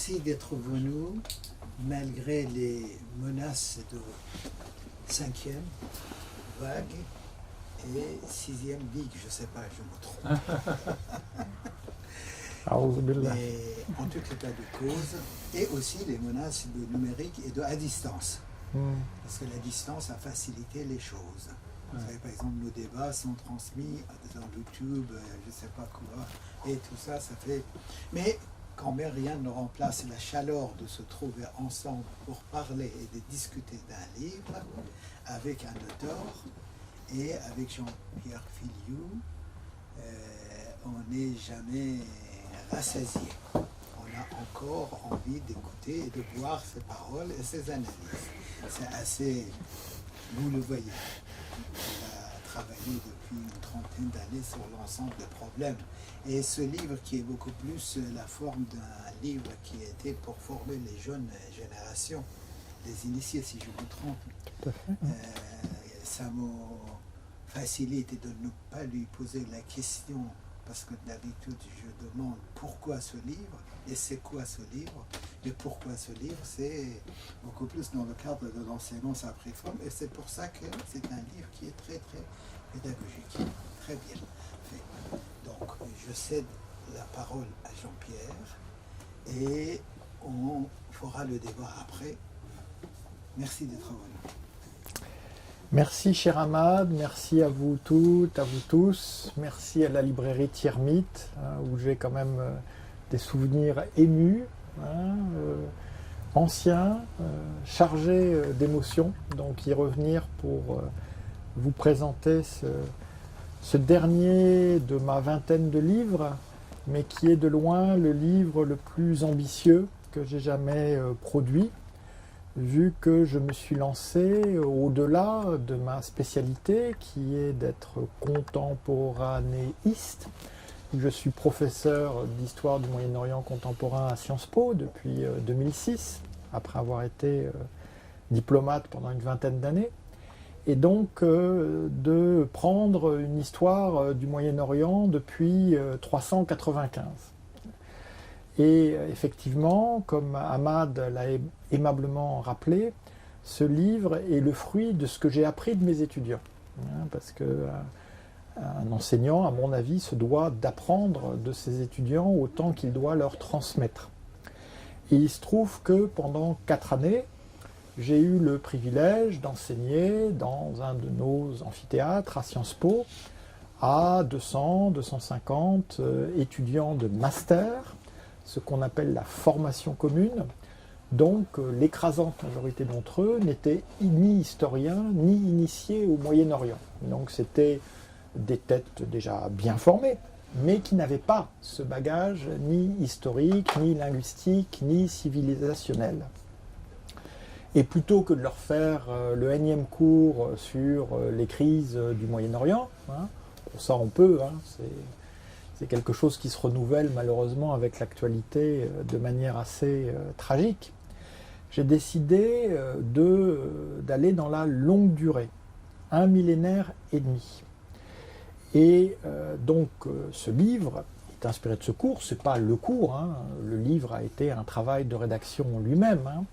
merci d'être venu malgré les menaces de cinquième vague et sixième ligue, je ne sais pas, je me trompe. Mais en tout état de cause, et aussi les menaces de numérique et à distance. Parce que la distance a facilité les choses. Vous savez, par exemple, nos débats sont transmis dans YouTube, je ne sais pas quoi, et tout ça, ça fait... Mais quand même, rien ne remplace la chaleur de se trouver ensemble pour parler et de discuter d'un livre avec un auteur et avec Jean-Pierre Filiou. On n'est jamais rassasié. On a encore envie d'écouter et de voir ses paroles et ses analyses. C'est assez... Vous le voyez. Il a travaillé depuis une trentaine d'années sur l'ensemble des problèmes. Et ce livre qui est beaucoup plus la forme d'un livre qui était pour former les jeunes générations, les initiés si je me trompe. Tout à fait. Ça me facilite de ne pas lui poser la question, parce que d'habitude je demande pourquoi ce livre et c'est quoi ce livre. Mais pourquoi ce livre, c'est beaucoup plus dans le cadre de l'enseignement sa réforme, et c'est pour ça que c'est un livre qui est très très pédagogique, très bien fait. Donc je cède la parole à Jean-Pierre et on fera le débat après. Merci d'être venu. Merci cher Ahmad, merci à vous toutes, à vous tous, merci à la librairie Tiermite, où j'ai quand même des souvenirs émus, anciens, chargés d'émotions, donc y revenir pour vous présenter ce dernier de ma vingtaine de livres, mais qui est de loin le livre le plus ambitieux que j'ai jamais produit, vu que je me suis lancé au-delà de ma spécialité, qui est d'être contemporanéiste. Je suis professeur d'histoire du Moyen-Orient contemporain à Sciences Po depuis 2006, après avoir été diplomate pendant une vingtaine d'années. Et donc de prendre une histoire du Moyen-Orient depuis 395. Et effectivement, comme Ahmad l'a aimablement rappelé, ce livre est le fruit de ce que j'ai appris de mes étudiants. Parce qu'un enseignant, à mon avis, se doit d'apprendre de ses étudiants autant qu'il doit leur transmettre. Et il se trouve que pendant 4 années, j'ai eu le privilège d'enseigner dans un de nos amphithéâtres à Sciences Po à 200, 250 étudiants de master, ce qu'on appelle la formation commune. Donc l'écrasante majorité d'entre eux n'étaient ni historiens ni initiés au Moyen-Orient. Donc c'était des têtes déjà bien formées, mais qui n'avaient pas ce bagage ni historique, ni linguistique, ni civilisationnel. Et plutôt que de leur faire le énième cours sur les crises du Moyen-Orient, pour ça on peut, c'est quelque chose qui se renouvelle malheureusement avec l'actualité de manière assez tragique. J'ai décidé d'aller dans la longue durée, 1 millénaire et demi. Et donc ce livre est inspiré de ce cours, ce n'est pas le cours, le livre a été un travail de rédaction lui-même.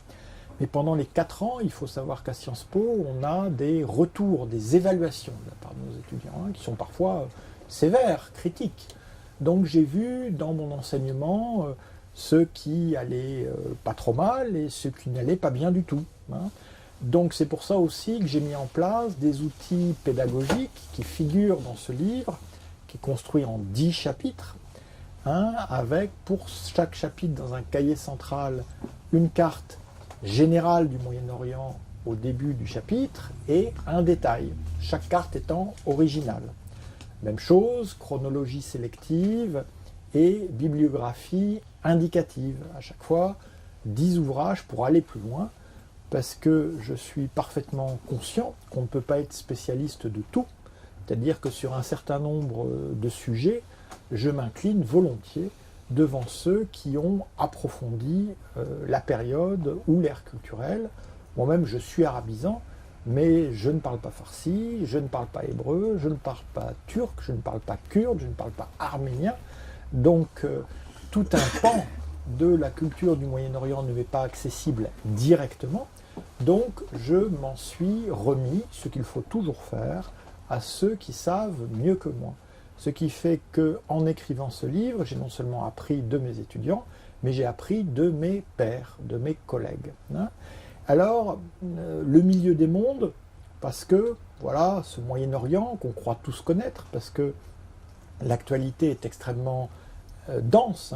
Mais pendant les 4 ans, il faut savoir qu'à Sciences Po, on a des retours, des évaluations de la part de nos étudiants, qui sont parfois sévères, critiques. Donc j'ai vu dans mon enseignement ceux qui allaient pas trop mal et ceux qui n'allaient pas bien du tout. Donc c'est pour ça aussi que j'ai mis en place des outils pédagogiques qui figurent dans ce livre, qui est construit en 10 chapitres, avec pour chaque chapitre dans un cahier central une carte générale du Moyen-Orient au début du chapitre et un détail, chaque carte étant originale. Même chose, chronologie sélective et bibliographie indicative. À chaque fois, 10 ouvrages pour aller plus loin, parce que je suis parfaitement conscient qu'on ne peut pas être spécialiste de tout. C'est-à-dire que sur un certain nombre de sujets, je m'incline volontiers devant ceux qui ont approfondi la période ou l'ère culturelle. Moi-même, je suis arabisant, mais je ne parle pas farsi, je ne parle pas hébreu, je ne parle pas turc, je ne parle pas kurde, je ne parle pas arménien. Donc, tout un pan de la culture du Moyen-Orient ne m'est pas accessible directement, donc je m'en suis remis, ce qu'il faut toujours faire, à ceux qui savent mieux que moi. Ce qui fait qu'en écrivant ce livre, j'ai non seulement appris de mes étudiants, mais j'ai appris de mes pairs, de mes collègues. Alors, le milieu des mondes, parce que, voilà, ce Moyen-Orient qu'on croit tous connaître, parce que l'actualité est extrêmement dense,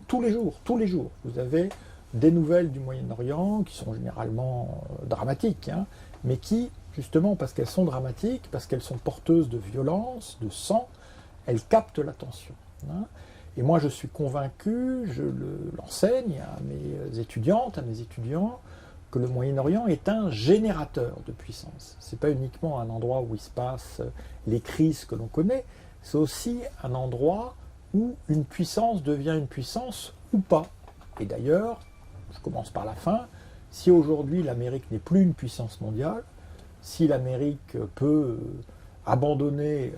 tous les jours, vous avez des nouvelles du Moyen-Orient qui sont généralement dramatiques, mais qui, justement, parce qu'elles sont dramatiques, parce qu'elles sont porteuses de violence, de sang, elles captent l'attention. Et moi, je suis convaincu, je l'enseigne à mes étudiantes, à mes étudiants, que le Moyen-Orient est un générateur de puissance. Ce n'est pas uniquement un endroit où il se passe les crises que l'on connaît, c'est aussi un endroit où une puissance devient une puissance ou pas. Et d'ailleurs, je commence par la fin, si aujourd'hui l'Amérique n'est plus une puissance mondiale, si l'Amérique peut abandonner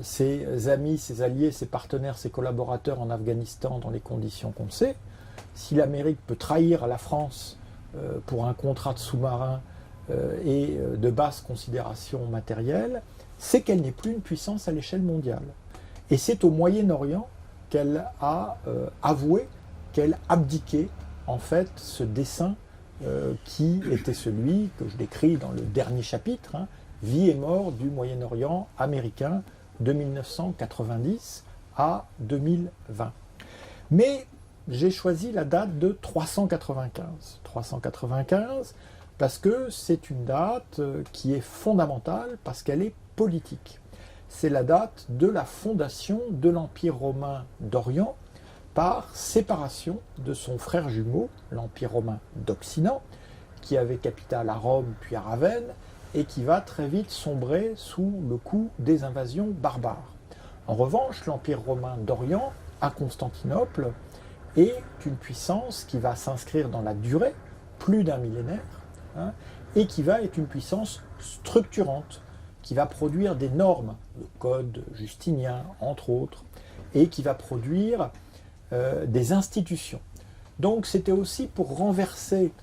ses amis, ses alliés, ses partenaires, ses collaborateurs en Afghanistan dans les conditions qu'on sait, si l'Amérique peut trahir la France pour un contrat de sous-marin et de basse considération matérielle, c'est qu'elle n'est plus une puissance à l'échelle mondiale. Et c'est au Moyen-Orient qu'elle a avoué, qu'elle abdiquait en fait ce dessein qui était celui que je décris dans le dernier chapitre, Vie et mort du Moyen-Orient américain de 1990 à 2020. Mais j'ai choisi la date de 395. 395 parce que c'est une date qui est fondamentale, parce qu'elle est politique. C'est la date de la fondation de l'Empire romain d'Orient par séparation de son frère jumeau, l'Empire romain d'Occident, qui avait capitale à Rome puis à Ravenne, et qui va très vite sombrer sous le coup des invasions barbares. En revanche, l'Empire romain d'Orient, à Constantinople, est une puissance qui va s'inscrire dans la durée, plus d'un millénaire, et qui va être une puissance structurante, qui va produire des normes, le code justinien, entre autres, et qui va produire des institutions. Donc c'était aussi pour renverser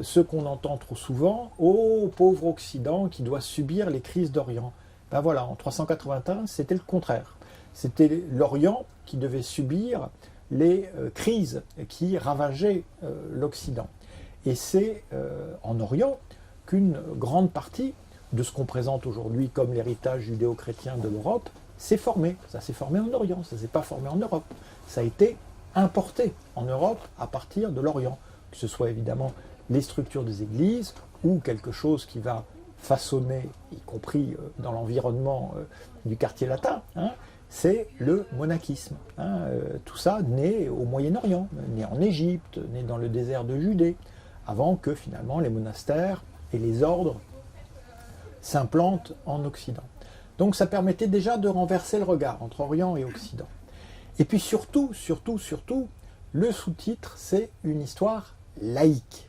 ce qu'on entend trop souvent, « Oh, pauvre Occident qui doit subir les crises d'Orient ». Ben voilà, en 381, c'était le contraire. C'était l'Orient qui devait subir les crises qui ravageaient l'Occident. Et c'est en Orient qu'une grande partie de ce qu'on présente aujourd'hui comme l'héritage judéo-chrétien de l'Europe s'est formé. Ça s'est formé en Orient, ça ne s'est pas formé en Europe. Ça a été importé en Europe à partir de l'Orient, que ce soit évidemment les structures des églises ou quelque chose qui va façonner, y compris dans l'environnement du quartier latin, c'est le monachisme. Tout ça né au Moyen-Orient, né en Égypte, né dans le désert de Judée, avant que finalement les monastères et les ordres s'implantent en Occident. Donc ça permettait déjà de renverser le regard entre Orient et Occident. Et puis surtout, le sous-titre, c'est une histoire laïque.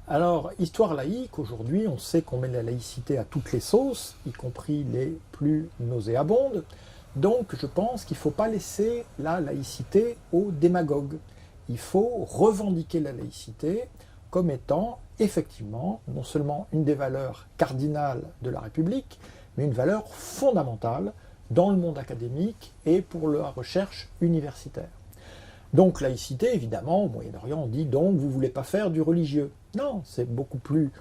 Alors, histoire laïque, aujourd'hui, on sait qu'on met la laïcité à toutes les sauces, y compris les plus nauséabondes. Donc, je pense qu'il ne faut pas laisser la laïcité aux démagogues. Il faut revendiquer la laïcité comme étant, effectivement, non seulement une des valeurs cardinales de la République, mais une valeur fondamentale dans le monde académique et pour la recherche universitaire. Donc laïcité, évidemment, au Moyen-Orient, on dit donc vous ne voulez pas faire du religieux. Non, c'est beaucoup plus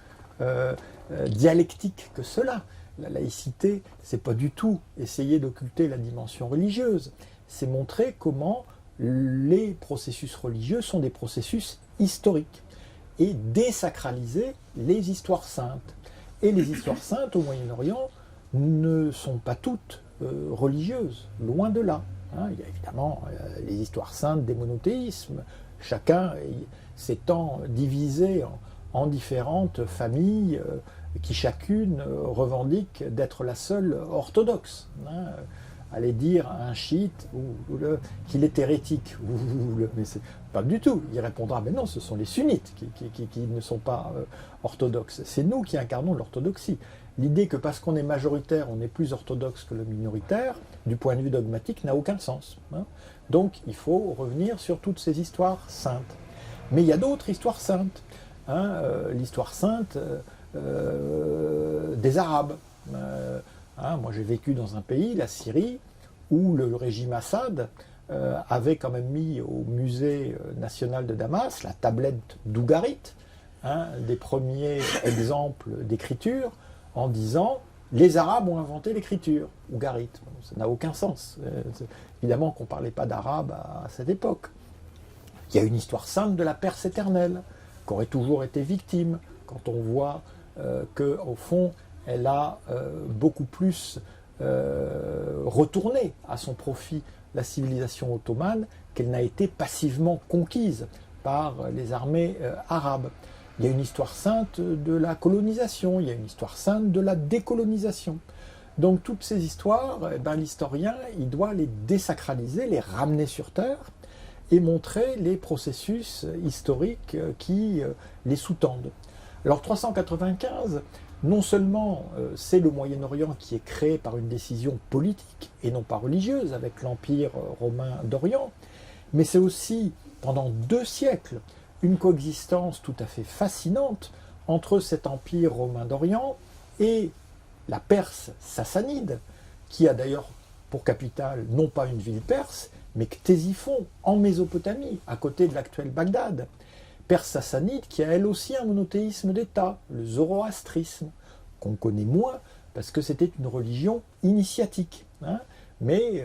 dialectique que cela. La laïcité, c'est pas du tout essayer d'occulter la dimension religieuse. C'est montrer comment les processus religieux sont des processus historiques et désacraliser les histoires saintes. Et les histoires saintes au Moyen-Orient ne sont pas toutes religieuses, loin de là. Il y a évidemment les histoires saintes des monothéismes, chacun s'étant divisé en différentes familles qui chacune revendique d'être la seule orthodoxe. Aller dire à un chiite qu'il est hérétique, mais c'est pas du tout. Il répondra, mais non, ce sont les sunnites qui ne sont pas orthodoxes. C'est nous qui incarnons l'orthodoxie. L'idée que parce qu'on est majoritaire, on est plus orthodoxe que le minoritaire, du point de vue dogmatique, n'a aucun sens. Donc il faut revenir sur toutes ces histoires saintes. Mais il y a d'autres histoires saintes. L'histoire sainte des Arabes. Moi j'ai vécu dans un pays, la Syrie, où le régime Assad avait quand même mis au musée national de Damas la tablette d'Ougarit, des premiers exemples d'écriture, en disant les Arabes ont inventé l'écriture, Ougarit. Ça n'a aucun sens. Évidemment qu'on ne parlait pas d'arabe à cette époque. Il y a une histoire sainte de la Perse éternelle, qui aurait toujours été victime, quand on voit qu'au fond, elle a beaucoup plus retourné à son profit la civilisation ottomane qu'elle n'a été passivement conquise par les armées arabes. Il y a une histoire sainte de la colonisation, il y a une histoire sainte de la décolonisation. Donc toutes ces histoires, l'historien, il doit les désacraliser, les ramener sur terre et montrer les processus historiques qui les sous-tendent. Alors 395, non seulement c'est le Moyen-Orient qui est créé par une décision politique et non pas religieuse avec l'Empire romain d'Orient, mais c'est aussi pendant 2 siècles une coexistence tout à fait fascinante entre cet Empire romain d'Orient et la Perse sassanide, qui a d'ailleurs pour capitale non pas une ville perse, mais Ctésiphon, en Mésopotamie, à côté de l'actuel Bagdad. Perse sassanide qui a elle aussi un monothéisme d'État, le zoroastrisme, qu'on connaît moins parce que c'était une religion initiatique. Mais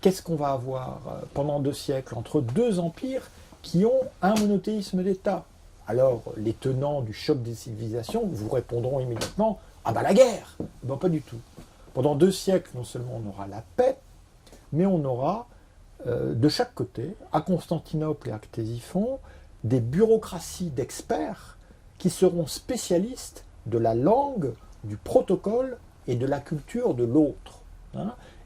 qu'est-ce qu'on va avoir pendant 2 siècles entre 2 empires qui ont un monothéisme d'État? Alors les tenants du choc des civilisations vous répondront immédiatement « Ah bah la guerre !» Ben pas du tout. Pendant 2 siècles, non seulement on aura la paix, mais on aura de chaque côté, à Constantinople et à Ctésiphon, des bureaucraties d'experts qui seront spécialistes de la langue, du protocole et de la culture de l'autre.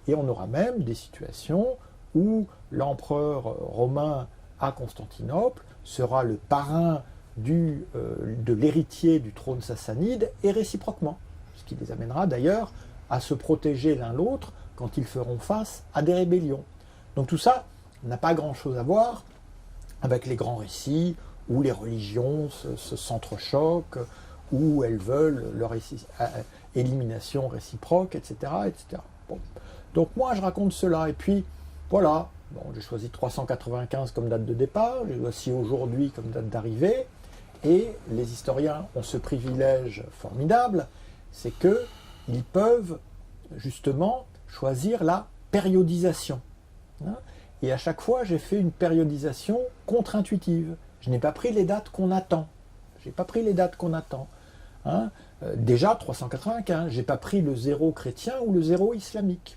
Et on aura même des situations où l'empereur romain à Constantinople sera le parrain de l'héritier du trône sassanide et réciproquement, ce qui les amènera d'ailleurs à se protéger l'un l'autre quand ils feront face à des rébellions. Donc tout ça n'a pas grand-chose à voir avec les grands récits où les religions se s'entrechoquent, où elles veulent leur élimination réciproque, etc. etc. Bon. Donc moi je raconte cela, et puis voilà, bon, j'ai choisi 395 comme date de départ, j'ai aussi aujourd'hui comme date d'arrivée, et les historiens ont ce privilège formidable, c'est qu'ils peuvent justement choisir la périodisation. Et à chaque fois, j'ai fait une périodisation contre-intuitive. Je n'ai pas pris les dates qu'on attend. Déjà 395, je n'ai pas pris le 0 chrétien ou le 0 islamique.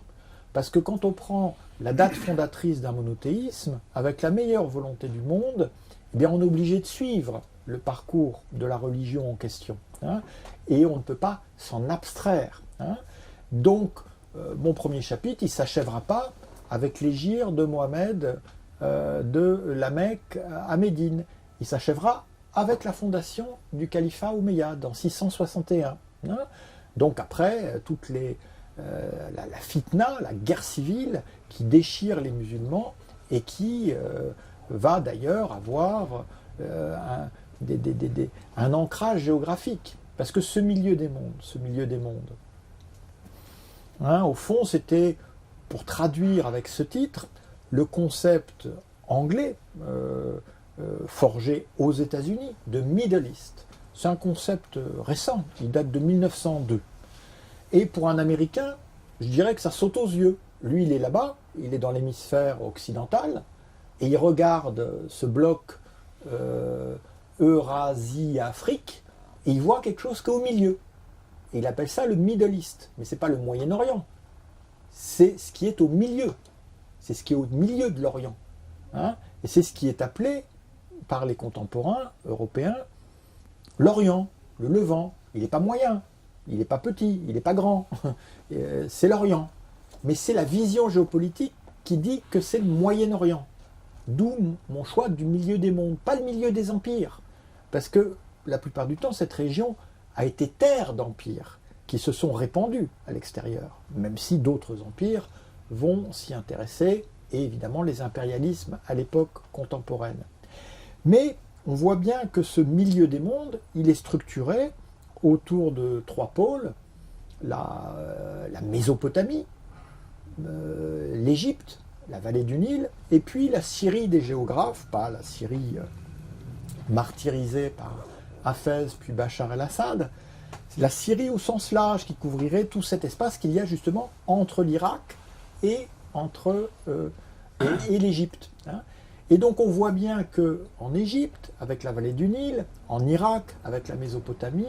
Parce que quand on prend la date fondatrice d'un monothéisme, avec la meilleure volonté du monde, eh bien on est obligé de suivre le parcours de la religion en question. Et on ne peut pas s'en abstraire. Donc, mon premier chapitre, il ne s'achèvera pas avec l'hégire de Mohamed de la Mecque à Médine. Il s'achèvera avec la fondation du califat omeyyade en 661. Donc après, la fitna, la guerre civile qui déchire les musulmans et qui va d'ailleurs avoir un ancrage géographique. Parce que ce milieu des mondes, au fond, c'était, pour traduire avec ce titre, le concept anglais forgé aux États-Unis de Middle East. C'est un concept récent, il date de 1902. Et pour un Américain, je dirais que ça saute aux yeux. Lui, il est là-bas, il est dans l'hémisphère occidental, et il regarde ce bloc Eurasie-Afrique, et il voit quelque chose qu'au milieu. Et il appelle ça le Middle East. Mais ce n'est pas le Moyen-Orient. C'est ce qui est au milieu. C'est ce qui est au milieu de l'Orient. Et c'est ce qui est appelé, par les contemporains européens, l'Orient, le Levant. Il n'est pas moyen, il n'est pas petit, il n'est pas grand. C'est l'Orient. Mais c'est la vision géopolitique qui dit que c'est le Moyen-Orient. D'où mon choix du milieu des mondes, pas le milieu des empires. Parce que la plupart du temps, cette région a été terre d'empires qui se sont répandus à l'extérieur, même si d'autres empires vont s'y intéresser et évidemment les impérialismes à l'époque contemporaine. Mais on voit bien que ce milieu des mondes, il est structuré autour de 3 pôles, la Mésopotamie, l'Égypte, la vallée du Nil, et puis la Syrie des géographes, pas la Syrie martyrisée par Hafez puis Bachar el-Assad, c'est la Syrie au sens large qui couvrirait tout cet espace qu'il y a justement entre l'Irak et l'Égypte. Hein. Et donc on voit bien qu'en Égypte, avec la vallée du Nil, en Irak, avec la Mésopotamie,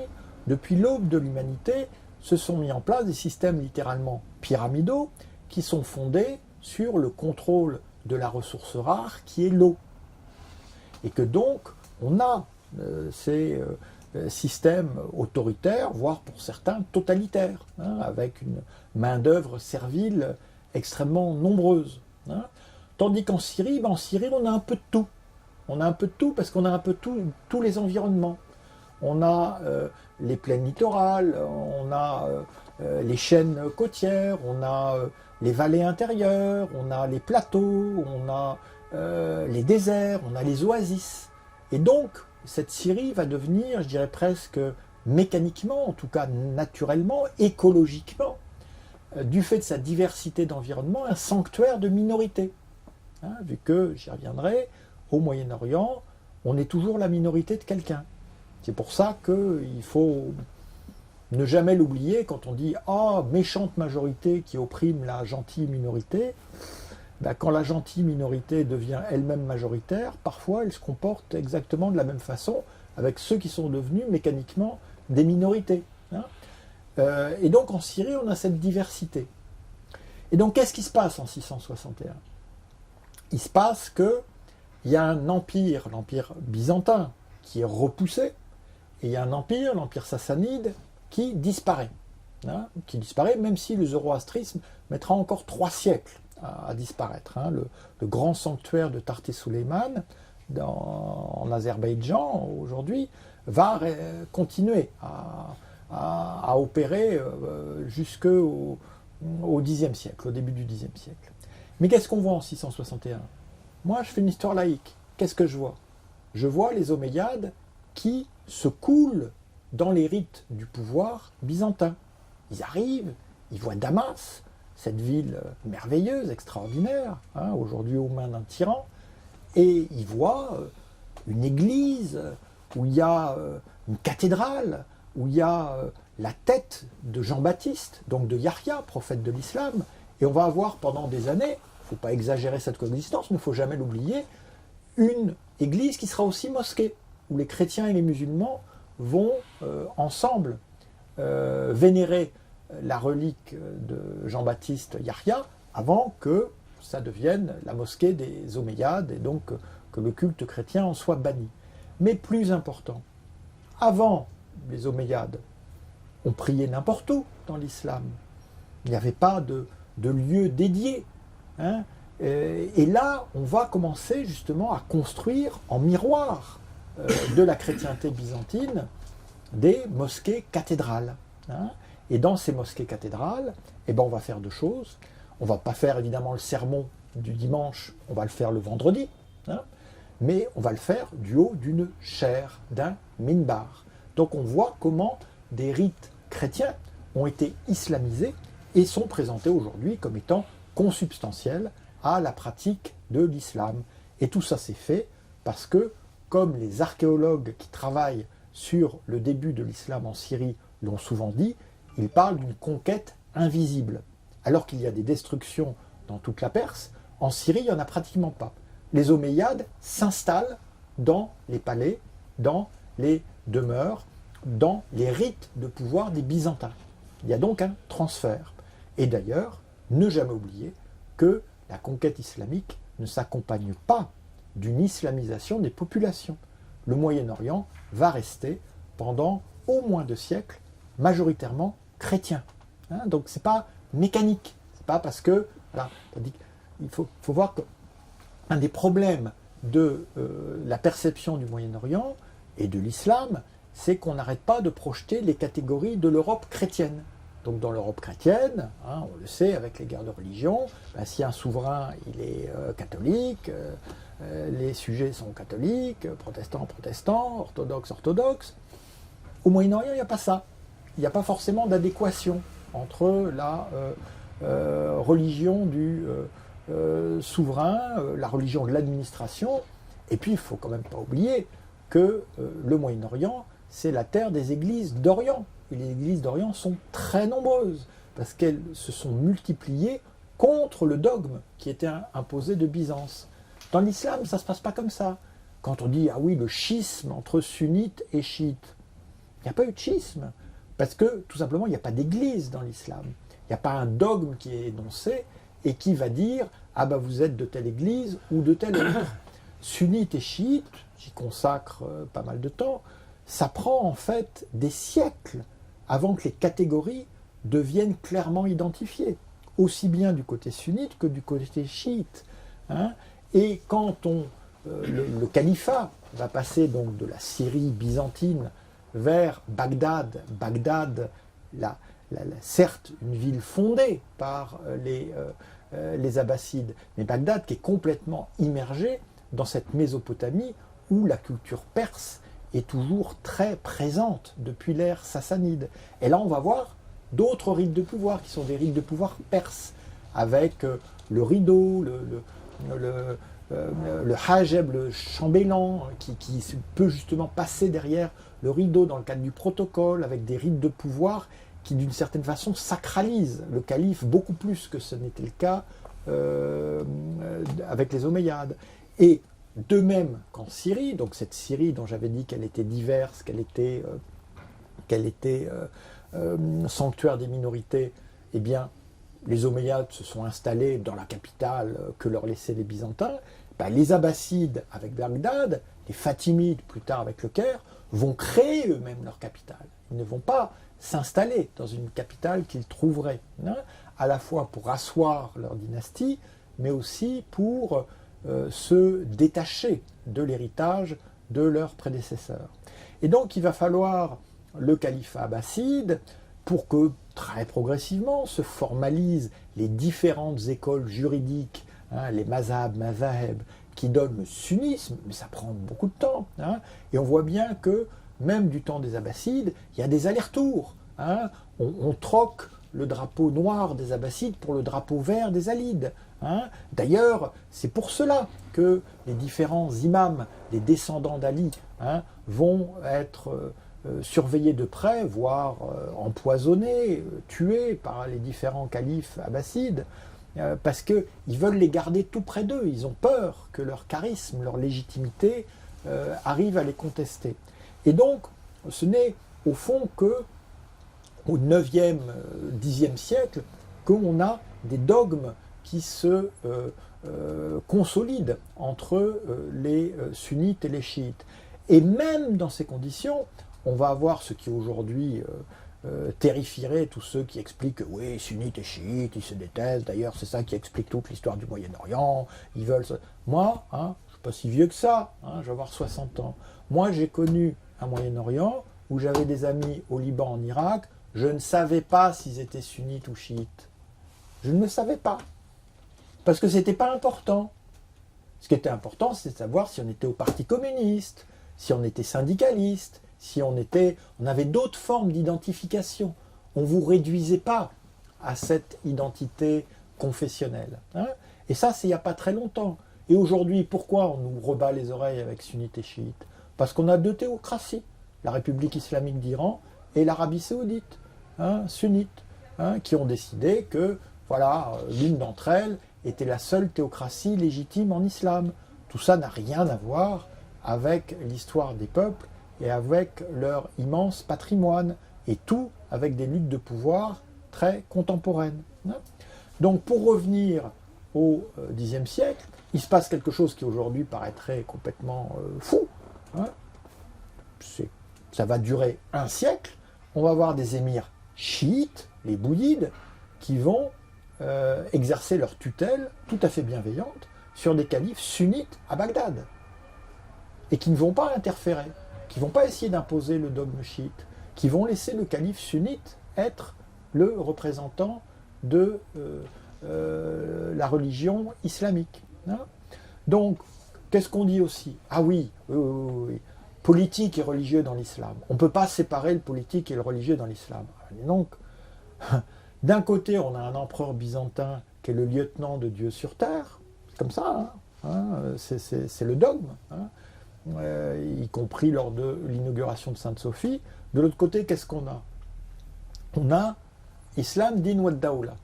depuis l'aube de l'humanité, se sont mis en place des systèmes littéralement pyramidaux qui sont fondés sur le contrôle de la ressource rare qui est l'eau. Et que donc on a ces systèmes autoritaires, voire pour certains totalitaires, hein, avec une main-d'œuvre servile extrêmement nombreuse. Hein. Tandis qu'en Syrie, on a un peu de tout. On a un peu de tout parce qu'on a un peu tous les environnements. On a les plaines littorales, on a les chaînes côtières, on a les vallées intérieures, on a les plateaux, on a les déserts, on a les oasis. Et donc, cette Syrie va devenir, je dirais presque mécaniquement, en tout cas naturellement, écologiquement, du fait de sa diversité d'environnement, un sanctuaire de minorités. Hein, vu que, j'y reviendrai, au Moyen-Orient, on est toujours la minorité de quelqu'un. C'est pour ça qu'il faut ne jamais l'oublier quand on dit « Ah, méchante majorité qui opprime la gentille minorité », ben, quand la gentille minorité devient elle-même majoritaire, parfois elle se comporte exactement de la même façon avec ceux qui sont devenus mécaniquement des minorités. Hein. Et donc en Syrie, on a cette diversité. Et donc qu'est-ce qui se passe en 661 ? Il se passe qu'il y a un empire, l'empire byzantin, qui est repoussé, et il y a un empire, l'empire sassanide, qui disparaît. Hein, qui disparaît, même si le zoroastrisme mettra encore 3 siècles à disparaître. Hein. Le grand sanctuaire de Tarté-Souleyman, en Azerbaïdjan, aujourd'hui, va continuer à opérer jusqu'au Xe siècle, au début du Xe siècle. Mais qu'est-ce qu'on voit en 661 ? Moi, je fais une histoire laïque. Qu'est-ce que je vois ? Je vois les Omeyyades qui se coulent dans les rites du pouvoir byzantin. Ils arrivent, ils voient Damas, cette ville merveilleuse, extraordinaire, hein, aujourd'hui aux mains d'un tyran, et ils voient une église où il y a une cathédrale, où il y a la tête de Jean-Baptiste, donc de Yahya, prophète de l'islam, et on va avoir pendant des années, il ne faut pas exagérer cette coexistence, mais il ne faut jamais l'oublier, une église qui sera aussi mosquée, où les chrétiens et les musulmans vont ensemble vénérer la relique de Jean-Baptiste Yahya avant que ça devienne la mosquée des Omeyyades et donc que le culte chrétien en soit banni. Mais plus important, avant les Omeyyades, on priait n'importe où dans l'islam. Il n'y avait pas de lieu dédié. Hein. Et là, on va commencer justement à construire en miroir de la chrétienté byzantine des mosquées cathédrales. Hein. Et dans ces mosquées cathédrales, eh ben, on va faire 2 choses. On ne va pas faire évidemment le sermon du dimanche, on va le faire le vendredi, hein, mais on va le faire du haut d'une chaire, d'un minbar. Donc on voit comment des rites chrétiens ont été islamisés et sont présentés aujourd'hui comme étant consubstantiels à la pratique de l'islam. Et tout ça s'est fait parce que, comme les archéologues qui travaillent sur le début de l'islam en Syrie l'ont souvent dit, ils parlent d'une conquête invisible. Alors qu'il y a des destructions dans toute la Perse, en Syrie, il n'y en a pratiquement pas. Les Omeyyades s'installent dans les palais, dans les demeures, dans les rites de pouvoir des Byzantins. Il y a donc un transfert. Et d'ailleurs, ne jamais oublier que la conquête islamique ne s'accompagne pas d'une islamisation des populations. Le Moyen-Orient va rester pendant au moins 2 siècles majoritairement chrétien. Hein, donc c'est pas mécanique. C'est pas parce que... Voilà, il faut voir qu'un des problèmes de la perception du Moyen-Orient et de l'islam, c'est qu'on n'arrête pas de projeter les catégories de l'Europe chrétienne. Donc dans l'Europe chrétienne, on le sait avec les guerres de religion, si un souverain il est catholique, les sujets sont catholiques, protestants, orthodoxes. Au Moyen-Orient, il n'y a pas ça. Il n'y a pas forcément d'adéquation entre la religion du souverain, la religion de l'administration, et puis il ne faut quand même pas oublier que le Moyen-Orient, c'est la terre des églises d'Orient. Et les églises d'Orient sont très nombreuses, parce qu'elles se sont multipliées contre le dogme qui était imposé de Byzance. Dans l'islam, ça ne se passe pas comme ça. Quand on dit, ah oui, le schisme entre sunnites et chiites, il n'y a pas eu de schisme, parce que tout simplement, il n'y a pas d'église dans l'islam. Il n'y a pas un dogme qui est énoncé et qui va dire, ah ben vous êtes de telle église ou de telle autre. Sunnites et chiites, j'y consacre pas mal de temps, ça prend en fait des siècles avant que les catégories deviennent clairement identifiées, aussi bien du côté sunnite que du côté chiite. Et quand le califat va passer donc de la Syrie byzantine vers Bagdad, certes une ville fondée par les Abbassides, mais Bagdad qui est complètement immergée dans cette Mésopotamie où la culture perse est toujours très présente depuis l'ère sassanide. Et là, on va voir d'autres rites de pouvoir, qui sont des rites de pouvoir perses, avec le rideau, le hajeb, le chambellan, qui peut justement passer derrière le rideau dans le cadre du protocole, avec des rites de pouvoir qui, d'une certaine façon, sacralisent le calife beaucoup plus que ce n'était le cas avec les Omeyyades. Et de même qu'en Syrie, donc cette Syrie dont j'avais dit qu'elle était diverse, qu'elle était sanctuaire des minorités, eh bien, les Omeyyades se sont installés dans la capitale que leur laissaient les Byzantins. Les Abbassides avec Bagdad, les Fatimides plus tard avec le Caire, vont créer eux-mêmes leur capitale. Ils ne vont pas s'installer dans une capitale qu'ils trouveraient, à la fois pour asseoir leur dynastie, mais aussi pour se détacher de l'héritage de leurs prédécesseurs. Et donc il va falloir le califat abbasside pour que très progressivement se formalisent les différentes écoles juridiques, les mazaheb, qui donnent le sunnisme, mais ça prend beaucoup de temps. Et on voit bien que même du temps des Abbassides, il y a des allers-retours. On troque le drapeau noir des Abbassides pour le drapeau vert des Alides. D'ailleurs, c'est pour cela que les différents imams, les descendants d'Ali, vont être surveillés de près, voire empoisonnés, tués par les différents califes abbassides, parce qu'ils veulent les garder tout près d'eux. Ils ont peur que leur charisme, leur légitimité arrive à les contester. Et donc, ce n'est au fond que au 9e, 10e siècle qu'on a des dogmes qui se consolident entre les sunnites et les chiites. Et même dans ces conditions, on va avoir ce qui aujourd'hui terrifierait tous ceux qui expliquent que oui, sunnites et chiites, ils se détestent. D'ailleurs, c'est ça qui explique toute l'histoire du Moyen-Orient. Ils veulent... Moi, je ne suis pas si vieux que ça, je vais avoir 60 ans. Moi, j'ai connu un Moyen-Orient où j'avais des amis au Liban, en Irak. Je ne savais pas s'ils étaient sunnites ou chiites. Je ne le savais pas. Parce que ce n'était pas important. Ce qui était important, c'est de savoir si on était au Parti communiste, si on était syndicaliste, si on avait d'autres formes d'identification. On ne vous réduisait pas à cette identité confessionnelle. Et ça, c'est il n'y a pas très longtemps. Et aujourd'hui, pourquoi on nous rebat les oreilles avec sunnites et chiites? Parce qu'on a deux théocraties, la République islamique d'Iran et l'Arabie saoudite, sunnite, qui ont décidé que voilà, l'une d'entre elles était la seule théocratie légitime en islam. Tout ça n'a rien à voir avec l'histoire des peuples et avec leur immense patrimoine, et tout avec des luttes de pouvoir très contemporaines. Donc pour revenir au Xe siècle, il se passe quelque chose qui aujourd'hui paraîtrait complètement fou. Ça va durer un siècle. On va avoir des émirs chiites, les bouyides, qui vont exercer leur tutelle tout à fait bienveillante sur des califes sunnites à Bagdad, et qui ne vont pas interférer, qui ne vont pas essayer d'imposer le dogme chiite, qui vont laisser le calife sunnite être le représentant de la religion islamique. Hein. Donc, qu'est-ce qu'on dit aussi? Ah oui, oui, politique et religieux dans l'islam. On ne peut pas séparer le politique et le religieux dans l'islam. Et donc, d'un côté, on a un empereur byzantin qui est le lieutenant de Dieu sur terre. C'est comme ça, c'est le dogme, y compris lors de l'inauguration de Sainte-Sophie. De l'autre côté, qu'est-ce qu'on a? On a Islam, din wa daoula.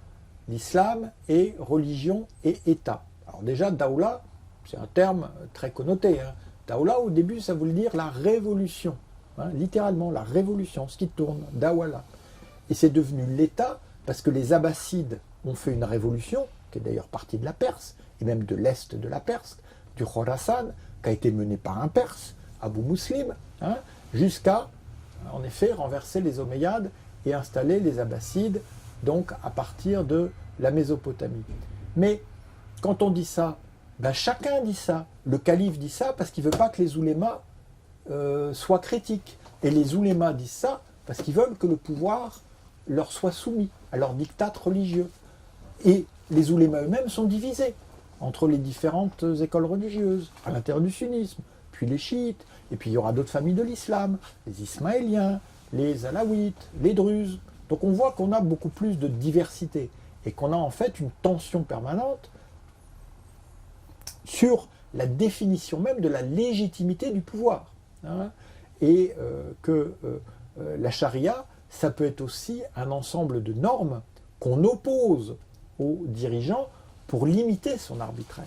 L'islam est religion et État. Alors déjà, daoula, c'est un terme très connoté. Daoula, au début, ça voulait dire la révolution. Littéralement, la révolution, ce qui tourne, dawala. Et c'est devenu l'État parce que les Abbassides ont fait une révolution, qui est d'ailleurs partie de la Perse, et même de l'Est de la Perse, du Khorasan, qui a été menée par un Perse, Abu Muslim, jusqu'à, en effet, renverser les Omeyyades et installer les Abbassides, donc à partir de la Mésopotamie. Mais quand on dit ça, chacun dit ça. Le calife dit ça parce qu'il ne veut pas que les oulémas soient critiques. Et les oulémas disent ça parce qu'ils veulent que le pouvoir leur soit soumis à leur diktat religieux. Et les oulémas eux-mêmes sont divisés entre les différentes écoles religieuses, à l'intérieur du sunnisme, puis les chiites, et puis il y aura d'autres familles de l'islam, les ismaéliens, les alaouites, les druzes. Donc on voit qu'on a beaucoup plus de diversité et qu'on a en fait une tension permanente sur la définition même de la légitimité du pouvoir. Et que la charia, ça peut être aussi un ensemble de normes qu'on oppose aux dirigeants pour limiter son arbitraire.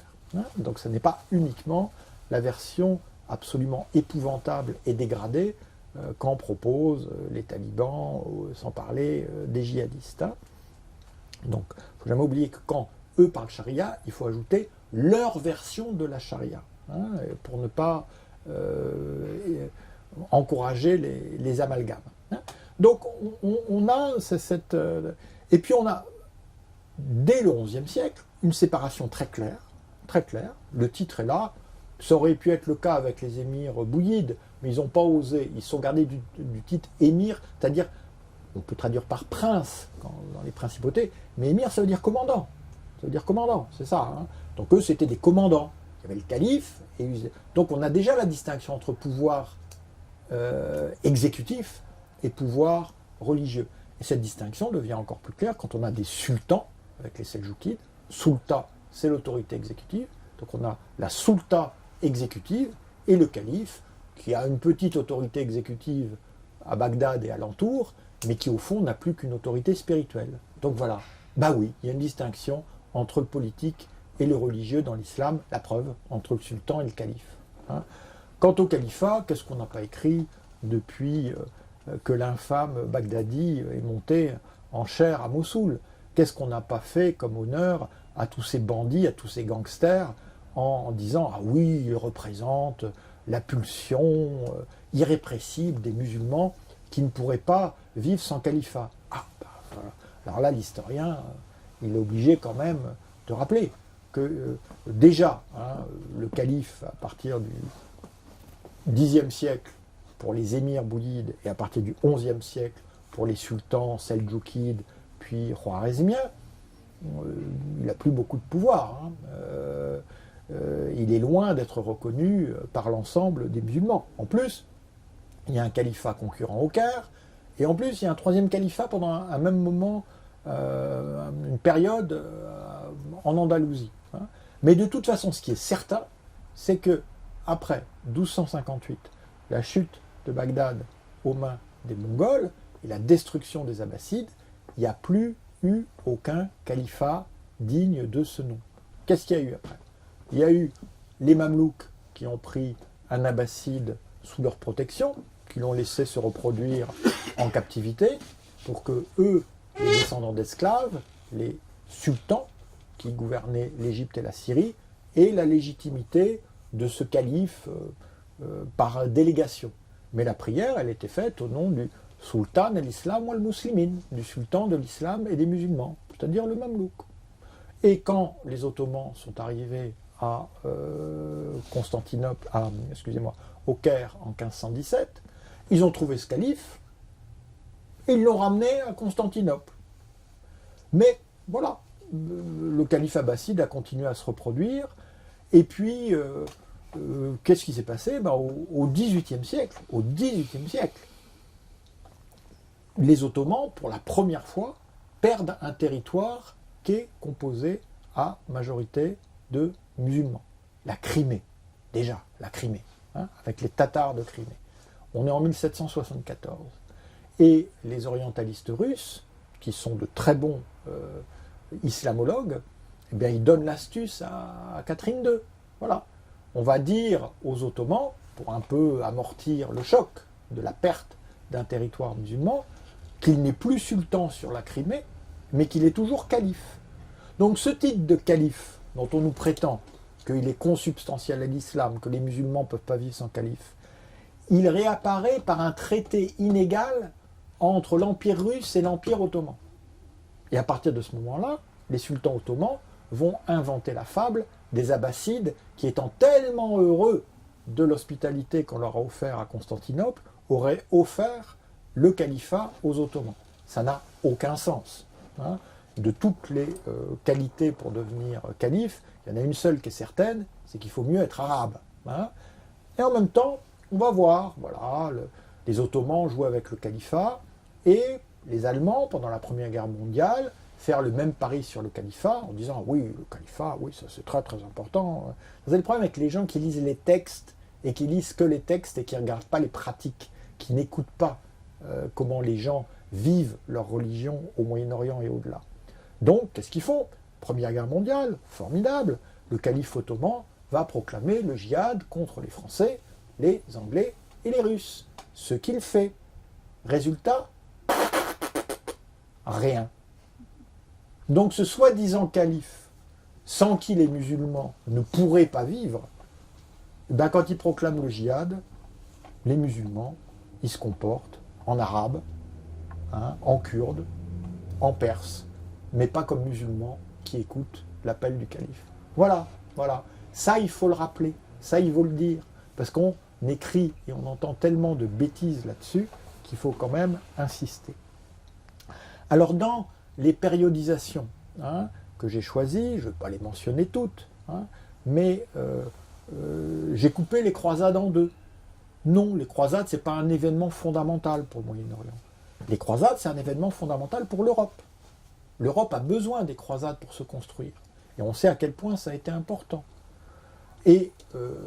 Donc ce n'est pas uniquement la version absolument épouvantable et dégradée qu'en proposent les talibans, sans parler des djihadistes. Donc il ne faut jamais oublier que quand eux parlent charia, il faut ajouter leur version de la charia, pour ne pas encourager les amalgames. Donc on a cette... et puis on a, dès le XIe siècle, une séparation très claire, le titre est là, ça aurait pu être le cas avec les émirs bouyides, mais ils n'ont pas osé, ils sont gardés du titre émir, c'est-à-dire, on peut traduire par prince dans les principautés, mais émir ça veut dire commandant, c'est ça. Donc eux c'était des commandants, il y avait le calife, donc on a déjà la distinction entre pouvoir exécutif et pouvoir religieux. Et cette distinction devient encore plus claire quand on a des sultans, avec les Seljoukides. Sultan, c'est l'autorité exécutive. Donc on a la sulta exécutive et le calife, qui a une petite autorité exécutive à Bagdad et alentour, mais qui au fond n'a plus qu'une autorité spirituelle. Donc voilà, oui, il y a une distinction entre le politique et le religieux dans l'islam, la preuve, entre le sultan et le calife. Quant au califat, qu'est-ce qu'on n'a pas écrit depuis que l'infâme Bagdadi est monté en chair à Mossoul? Qu'est-ce qu'on n'a pas fait comme honneur à tous ces bandits, à tous ces gangsters, en disant « Ah oui, il représente la pulsion irrépressible des musulmans qui ne pourraient pas vivre sans califat. » Alors là, l'historien, il est obligé quand même de rappeler que déjà, le calife, à partir du Xe siècle, pour les émirs bouyides, et à partir du XIe siècle, pour les sultans seldjoukides, puis khwarizmiens, il n'a plus beaucoup de pouvoir. Il est loin d'être reconnu par l'ensemble des musulmans. En plus, il y a un califat concurrent au Caire, et en plus, il y a un troisième califat pendant un même moment, une période en Andalousie. Mais de toute façon, ce qui est certain, c'est que après 1258, la chute de Bagdad aux mains des Mongols et la destruction des Abbassides, il n'y a plus eu aucun califat digne de ce nom. Qu'est-ce qu'il y a eu après? Il y a eu les Mamelouks qui ont pris un Abbasside sous leur protection, qui l'ont laissé se reproduire en captivité, pour que eux, les descendants d'esclaves, les sultans qui gouvernaient l'Égypte et la Syrie, aient la légitimité de ce calife par délégation. Mais la prière, elle était faite au nom du sultan de l'islam ou al-muslimin, du sultan de l'islam et des musulmans, c'est-à-dire le Mamelouk. Et quand les Ottomans sont arrivés à Constantinople, au Caire en 1517, ils ont trouvé ce calife et ils l'ont ramené à Constantinople. Mais voilà, le calife abbasside a continué à se reproduire. Et puis, qu'est-ce qui s'est passé? Au XVIIIe siècle, les Ottomans, pour la première fois, perdent un territoire qui est composé à majorité de musulmans. La Crimée, déjà, la Crimée, avec les Tatars de Crimée. On est en 1774. Et les orientalistes russes, qui sont de très bons islamologues, eh bien, ils donnent l'astuce à Catherine II. Voilà. On va dire aux Ottomans, pour un peu amortir le choc de la perte d'un territoire musulman, qu'il n'est plus sultan sur la Crimée, mais qu'il est toujours calife. Donc ce titre de calife, dont on nous prétend qu'il est consubstantiel à l'islam, que les musulmans ne peuvent pas vivre sans calife, il réapparaît par un traité inégal entre l'Empire russe et l'Empire ottoman. Et à partir de ce moment-là, les sultans ottomans vont inventer la fable des Abbassides qui, étant tellement heureux de l'hospitalité qu'on leur a offert à Constantinople, auraient offert le califat aux Ottomans. Ça n'a aucun sens. De toutes les qualités pour devenir calife, il y en a une seule qui est certaine, c'est qu'il faut mieux être arabe. Et en même temps, on va voir, voilà, les Ottomans jouent avec le califat, et les Allemands, pendant la Première Guerre mondiale, faire le même pari sur le califat, en disant oui, le califat, oui, ça c'est très très important. Vous avez le problème avec les gens qui lisent les textes, et qui lisent que les textes, et qui ne regardent pas les pratiques, qui n'écoutent pas comment les gens vivent leur religion au Moyen-Orient et au-delà. Donc, qu'est-ce qu'ils font? Première Guerre mondiale, formidable, le calife ottoman va proclamer le djihad contre les Français, les Anglais et les Russes. Ce qu'il fait. Résultat, rien. Donc ce soi-disant calife, sans qui les musulmans ne pourraient pas vivre, ben quand il proclame le djihad, les musulmans, ils se comportent en arabe, en kurde, en perse, mais pas comme musulmans qui écoutent l'appel du calife. Voilà, voilà. Ça, il faut le rappeler, ça, il faut le dire, parce qu'on écrit et on entend tellement de bêtises là-dessus qu'il faut quand même insister. Alors dans les périodisations que j'ai choisies, je ne vais pas les mentionner toutes, mais j'ai coupé les croisades en deux. Non, les croisades, ce n'est pas un événement fondamental pour le Moyen-Orient. Les croisades, c'est un événement fondamental pour l'Europe. L'Europe a besoin des croisades pour se construire. Et on sait à quel point ça a été important. Et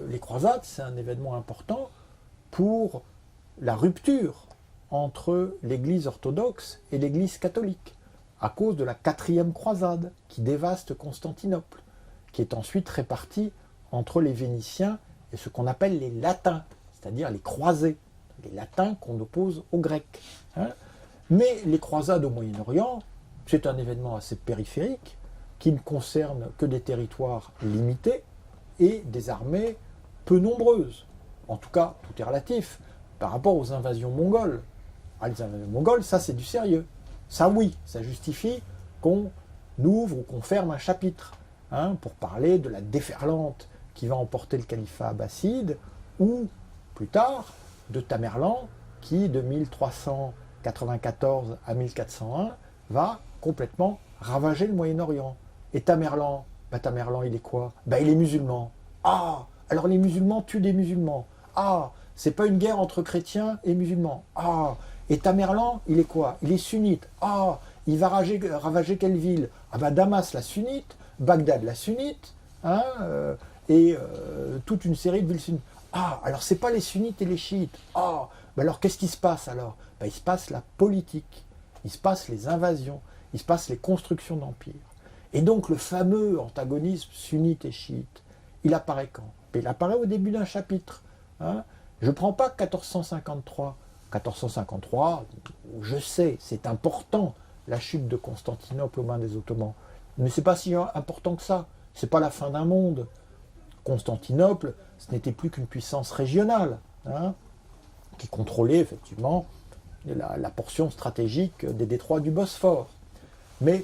les croisades, c'est un événement important pour la rupture entre l'Église orthodoxe et l'Église catholique, à cause de la 4e croisade qui dévaste Constantinople, qui est ensuite répartie entre les Vénitiens et ce qu'on appelle les Latins, c'est-à-dire les croisés, les Latins qu'on oppose aux Grecs. Mais les croisades au Moyen-Orient, c'est un événement assez périphérique, qui ne concerne que des territoires limités et des armées peu nombreuses. En tout cas, tout est relatif par rapport aux invasions mongoles. Les invasions mongoles, ça c'est du sérieux. Ça oui, ça justifie qu'on ouvre ou qu'on ferme un chapitre pour parler de la déferlante qui va emporter le califat abbasside, ou plus tard de Tamerlan qui, de 1394 à 1401, va complètement ravager le Moyen-Orient. Et Tamerlan, Tamerlan il est quoi? Il est musulman. Ah, alors les musulmans tuent des musulmans. Ah, c'est pas une guerre entre chrétiens et musulmans. Ah, et Tamerlan, il est quoi? Il est sunnite. Ah, il va ravager quelle ville? Damas, la sunnite, Bagdad, la sunnite, et toute une série de villes sunnites. Ah, alors c'est pas les sunnites et les chiites. Ah, alors qu'est-ce qui se passe alors? Il se passe la politique, il se passe les invasions, il se passe les constructions d'empires. Et donc le fameux antagonisme sunnite et chiite, il apparaît quand? Il apparaît au début d'un chapitre. Je ne prends pas 1453. 1453, je sais, c'est important, la chute de Constantinople aux mains des Ottomans. Mais ce n'est pas si important que ça. Ce n'est pas la fin d'un monde. Constantinople, ce n'était plus qu'une puissance régionale, qui contrôlait effectivement la portion stratégique des détroits du Bosphore. Mais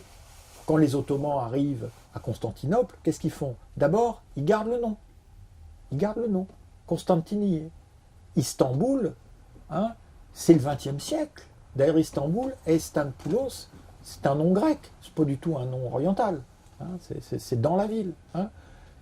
quand les Ottomans arrivent à Constantinople, qu'est-ce qu'ils font? D'abord, ils gardent le nom. Ils gardent le nom. Constantinié. Istanbul, c'est le XXe siècle. D'ailleurs, Istanbul, Istanpulos, c'est un nom grec, c'est pas du tout un nom oriental. Hein, c'est dans la ville. Hein.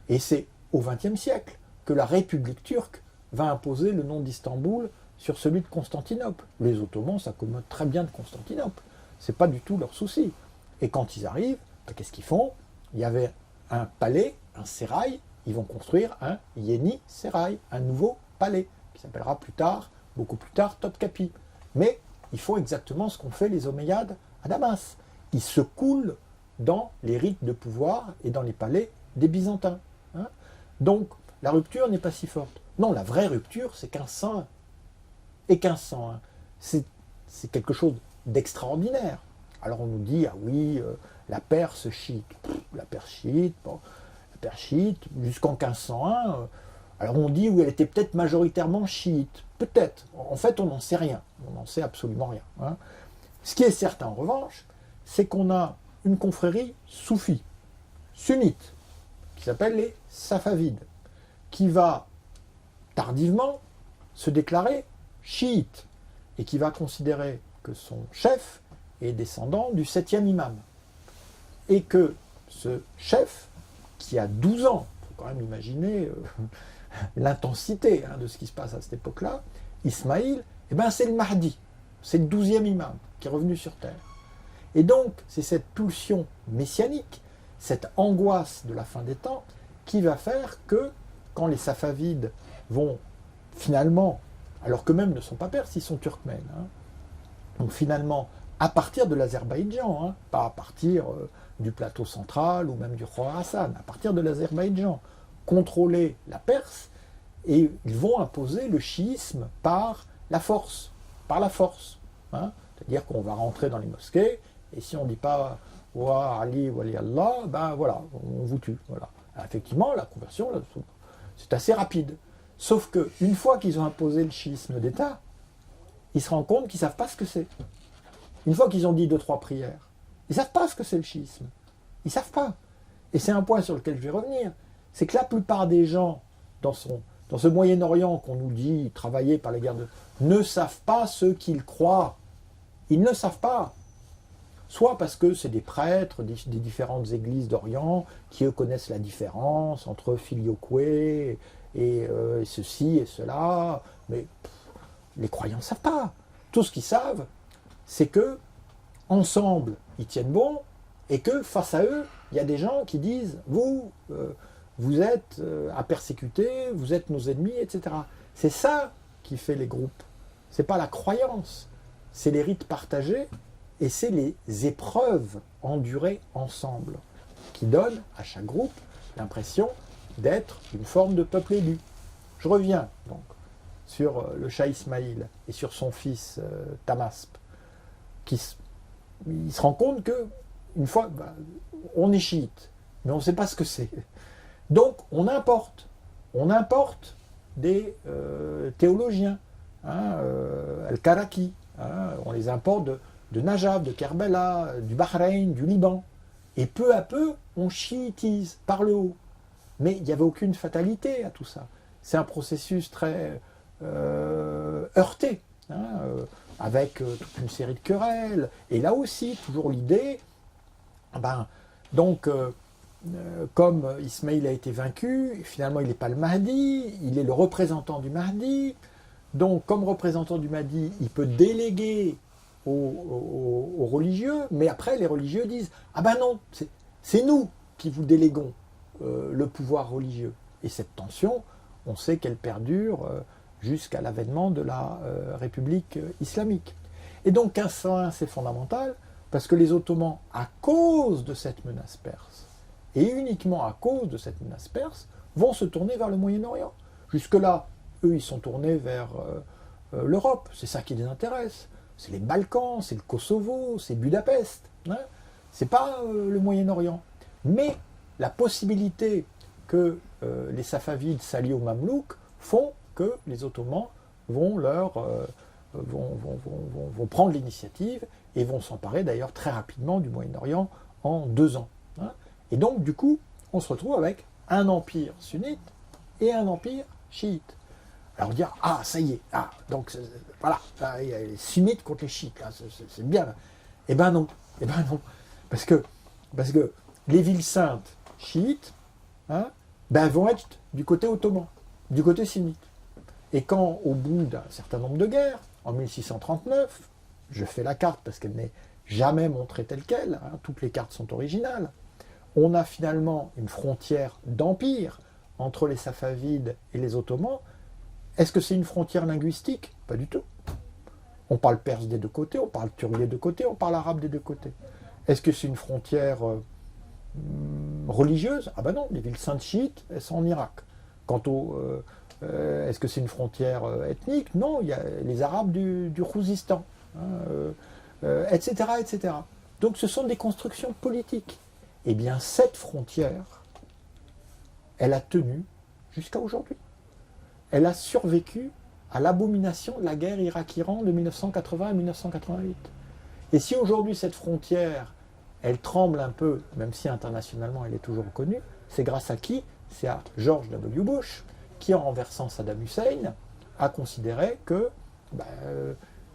Et c'est au XXe siècle que la République turque va imposer le nom d'Istanbul sur celui de Constantinople. Les Ottomans s'accommodent très bien de Constantinople. C'est pas du tout leur souci. Et quand ils arrivent, ben, qu'est-ce qu'ils font? Il y avait un palais, un sérail, ils vont construire un Yeni Sérail, un nouveau palais, qui s'appellera plus tard, beaucoup plus tard, Topkapi. Mais ils font exactement ce qu'ont fait les Omeyyades à Damas. Ils se coulent dans les rites de pouvoir et dans les palais des Byzantins. Hein. Donc, la rupture n'est pas si forte. Non, la vraie rupture, c'est 1501. Et 1501, c'est quelque chose d'extraordinaire. Alors on nous dit, ah oui, la Perse chiite. La Perse chiite, bon, la Perse chiite, jusqu'en 1501. Alors on dit, oui, elle était peut-être majoritairement chiite. Peut-être. En fait, on n'en sait rien. On n'en sait absolument rien. Hein. Ce qui est certain, en revanche, c'est qu'on a une confrérie soufie, sunnite, qui s'appelle les Safavides, qui va tardivement se déclarer chiite et qui va considérer que son chef est descendant du 7e imam. Et que ce chef, qui a 12 ans, il faut quand même imaginer l'intensité de ce qui se passe à cette époque-là, Ismaïl, eh ben c'est le Mahdi, c'est le 12e imam qui est revenu sur terre. Et donc, c'est cette pulsion messianique, cette angoisse de la fin des temps, qui va faire que, quand les Safavides vont finalement, alors qu'eux-mêmes ne sont pas perses, ils sont turkmènes, hein, donc finalement, à partir de l'Azerbaïdjan, hein, pas à partir du plateau central ou même du Khorasan, à partir de l'Azerbaïdjan, contrôler la Perse, et ils vont imposer le chiisme par la force. Hein, c'est-à-dire qu'on va rentrer dans les mosquées, et si on ne dit pas « Wa Ali, Wali Allah », ben voilà, on vous tue. Voilà. Alors, effectivement, la conversion, là, c'est assez rapide. Sauf qu'une fois qu'ils ont imposé le chiisme d'État, ils se rendent compte qu'ils ne savent pas ce que c'est. Une fois qu'ils ont dit 2-3 prières, ils ne savent pas ce que c'est le chiisme. Ils ne savent pas. Et c'est un point sur lequel je vais revenir. C'est que la plupart des gens dans ce Moyen-Orient qu'on nous dit travailler par les guerres ne savent pas ce qu'ils croient. Ils ne savent pas. Soit parce que c'est des prêtres des différentes églises d'Orient qui, eux, connaissent la différence entre filioque et ceci et cela. Mais les croyants ne savent pas. Tout ce qu'ils savent, c'est que ensemble, ils tiennent bon, et que face à eux, il y a des gens qui disent « Vous, vous êtes à persécuter, vous êtes nos ennemis, etc. » C'est ça qui fait les groupes. C'est pas la croyance, c'est les rites partagés, et c'est les épreuves endurées ensemble qui donnent à chaque groupe l'impression d'être une forme de peuple élu. Je reviens donc sur le Shah Ismaïl et sur son fils Tahmasp, il se rend compte que une fois, on est chiite, mais on ne sait pas ce que c'est. Donc on importe des théologiens, hein, Al-Karaki, hein, on les importe de Najaf, de Kerbala, du Bahreïn, du Liban. Et peu à peu, on chiitise par le haut. Mais il n'y avait aucune fatalité à tout ça. C'est un processus très heurté, hein, avec toute une série de querelles. Et là aussi, toujours l'idée, comme Ismaïl a été vaincu, finalement il n'est pas le Mahdi, il est le représentant du Mahdi. Donc, comme représentant du Mahdi, il peut déléguer aux religieux, mais après les religieux disent « Ah ben non, c'est nous qui vous déléguons le pouvoir religieux ». Et cette tension, on sait qu'elle perdure jusqu'à l'avènement de la République islamique. Et donc 1501, c'est fondamental, parce que les Ottomans, à cause de cette menace perse, et uniquement à cause de cette menace perse, vont se tourner vers le Moyen-Orient. Jusque-là, eux, ils sont tournés vers l'Europe, c'est ça qui les intéresse. C'est les Balkans, c'est le Kosovo, c'est Budapest. Hein, c'est pas le Moyen-Orient. Mais la possibilité que les Safavides s'allient aux Mamelouks font que les Ottomans vont prendre l'initiative et vont s'emparer d'ailleurs très rapidement du Moyen-Orient en 2 ans. Hein. Et donc, du coup, on se retrouve avec un empire sunnite et un empire chiite. Alors dire, ah, ça y est, donc voilà, il y a les sunnites contre les chiites, là, c'est bien. Eh ben non, eh ben non. Parce que les villes saintes chiites, hein, ben vont être du côté ottoman, du côté sunnite. Et quand, au bout d'un certain nombre de guerres, en 1639, je fais la carte parce qu'elle n'est jamais montrée telle qu'elle, hein, toutes les cartes sont originales, on a finalement une frontière d'empire entre les Safavides et les Ottomans. Est-ce que c'est une frontière linguistique? Pas du tout. On parle perse des deux côtés, on parle turc des deux côtés, on parle arabe des deux côtés. Est-ce que c'est une frontière religieuse? Ah ben non, les villes saintes chiites, elles sont en Irak. Quant au... est-ce que c'est une frontière ethnique? Non, il y a les Arabes du Khouzistan, hein, etc., etc. Donc ce sont des constructions politiques. Eh bien, cette frontière, elle a tenu jusqu'à aujourd'hui. Elle a survécu à l'abomination de la guerre Irak-Iran de 1980 à 1988. Et si aujourd'hui cette frontière, elle tremble un peu, même si internationalement elle est toujours reconnue, c'est grâce à qui? C'est à George W. Bush, qui en renversant Saddam Hussein, a considéré que,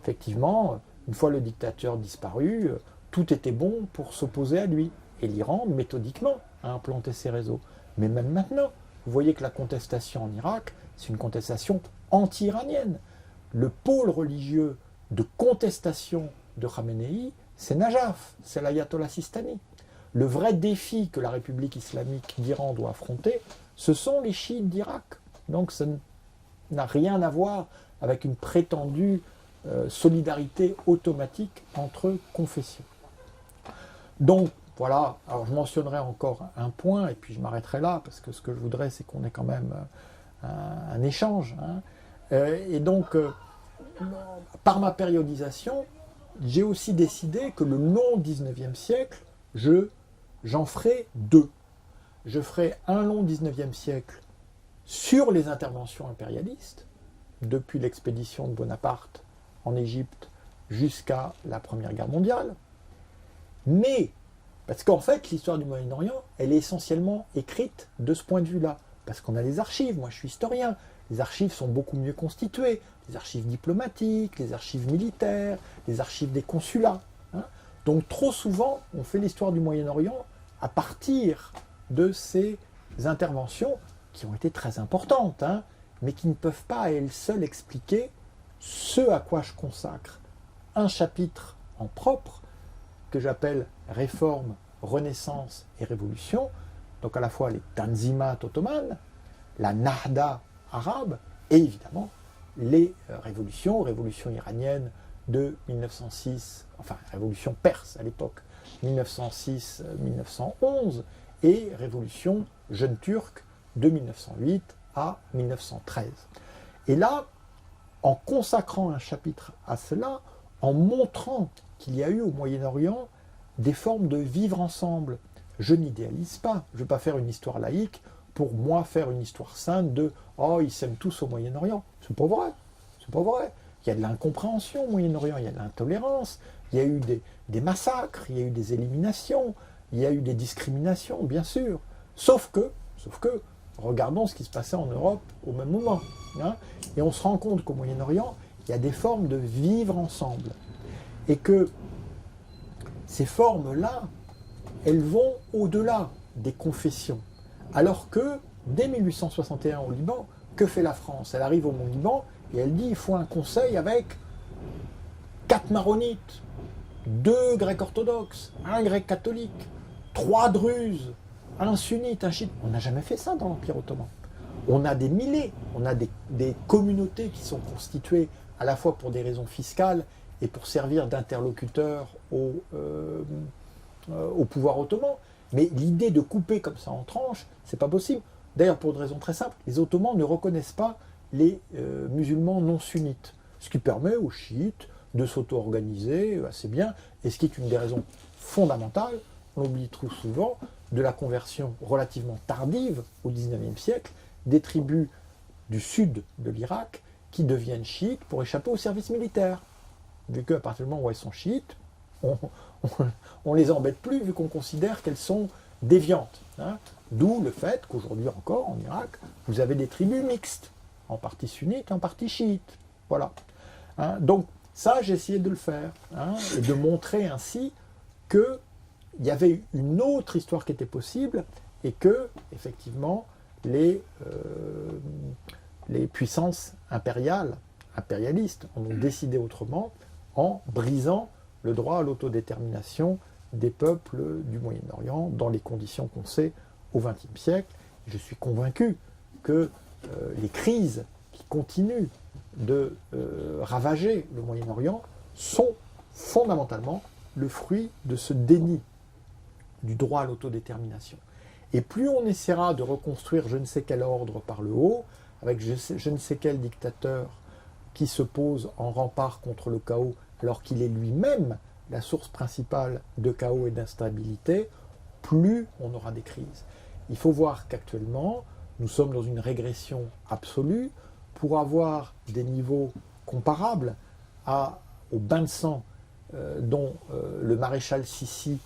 effectivement, une fois le dictateur disparu, tout était bon pour s'opposer à lui. Et l'Iran, méthodiquement, a implanté ses réseaux. Mais même maintenant, vous voyez que la contestation en Irak, c'est une contestation anti-iranienne. Le pôle religieux de contestation de Khamenei, c'est Najaf, c'est l'ayatollah Sistani. Le vrai défi que la République islamique d'Iran doit affronter, ce sont les chiites d'Irak. Donc ça n'a rien à voir avec une prétendue solidarité automatique entre confessions. Donc voilà, alors je mentionnerai encore un point, et puis je m'arrêterai là, parce que ce que je voudrais, c'est qu'on ait quand même un échange. Hein. Et donc, par ma périodisation, j'ai aussi décidé que le long 19e siècle, j'en ferai deux. Je ferai un long 19e siècle sur les interventions impérialistes, depuis l'expédition de Bonaparte en Égypte jusqu'à la Première Guerre mondiale, mais parce qu'en fait, l'histoire du Moyen-Orient, elle est essentiellement écrite de ce point de vue-là. Parce qu'on a les archives, moi je suis historien, les archives sont beaucoup mieux constituées, les archives diplomatiques, les archives militaires, les archives des consulats. Hein. Donc trop souvent, on fait l'histoire du Moyen-Orient à partir de ces interventions qui ont été très importantes, hein, mais qui ne peuvent pas à elles seules expliquer ce à quoi je consacre un chapitre en propre, que j'appelle Réforme, Renaissance et Révolution, donc à la fois les Tanzimat ottomanes, la Nahda arabe, et évidemment les révolutions iraniennes de 1906, enfin révolution perse à l'époque, 1906-1911, et révolution jeune turque de 1908 à 1913. Et là, en consacrant un chapitre à cela, en montrant qu'il y a eu au Moyen-Orient des formes de vivre ensemble. Je n'idéalise pas, je ne vais pas faire une histoire laïque pour moi faire une histoire sainte de « Oh, ils s'aiment tous au Moyen-Orient ». C'est pas vrai, c'est pas vrai. Il y a de l'incompréhension au Moyen-Orient, il y a de l'intolérance, il y a eu des massacres, il y a eu des éliminations, il y a eu des discriminations, bien sûr. Sauf que, regardons ce qui se passait en Europe au même moment. Hein, et on se rend compte qu'au Moyen-Orient, il y a des formes de vivre ensemble. Et que ces formes-là, elles vont au-delà des confessions. Alors que, dès 1861 au Liban, que fait la France? Elle arrive au Mont-Liban et elle dit il faut un conseil avec 4 maronites, 2 grecs orthodoxes, 1 grec catholique, 3 druzes, 1 sunnite, 1 chiite. On n'a jamais fait ça dans l'Empire ottoman. On a des milliers, on a des communautés qui sont constituées à la fois pour des raisons fiscales et pour servir d'interlocuteur au pouvoir ottoman. Mais l'idée de couper comme ça en tranches, c'est pas possible. D'ailleurs, pour une raison très simple, les Ottomans ne reconnaissent pas les musulmans non sunnites, ce qui permet aux chiites de s'auto-organiser assez bien, et ce qui est une des raisons fondamentales, on oublie trop souvent, de la conversion relativement tardive au XIXe siècle des tribus du sud de l'Irak qui deviennent chiites pour échapper au service militaire. Vu qu'à partir du moment où elles sont chiites, on les embête plus vu qu'on considère qu'elles sont déviantes. Hein. D'où le fait qu'aujourd'hui encore, en Irak, vous avez des tribus mixtes, en partie sunnites, en partie chiites. Voilà. Hein. Donc, Ça, j'ai essayé de le faire, hein, et de montrer ainsi qu'il y avait une autre histoire qui était possible et que, effectivement, les puissances impérialistes en ont décidé autrement en brisant le droit à l'autodétermination des peuples du Moyen-Orient dans les conditions qu'on sait au XXe siècle. Je suis convaincu que les crises qui continuent de ravager le Moyen-Orient sont fondamentalement le fruit de ce déni du droit à l'autodétermination. Et plus on essaiera de reconstruire je ne sais quel ordre par le haut, avec je ne sais quel dictateur qui se pose en rempart contre le chaos, alors qu'il est lui-même la source principale de chaos et d'instabilité, plus on aura des crises. Il faut voir qu'actuellement, nous sommes dans une régression absolue. Pour avoir des niveaux comparables au bain de sang dont le maréchal Sissi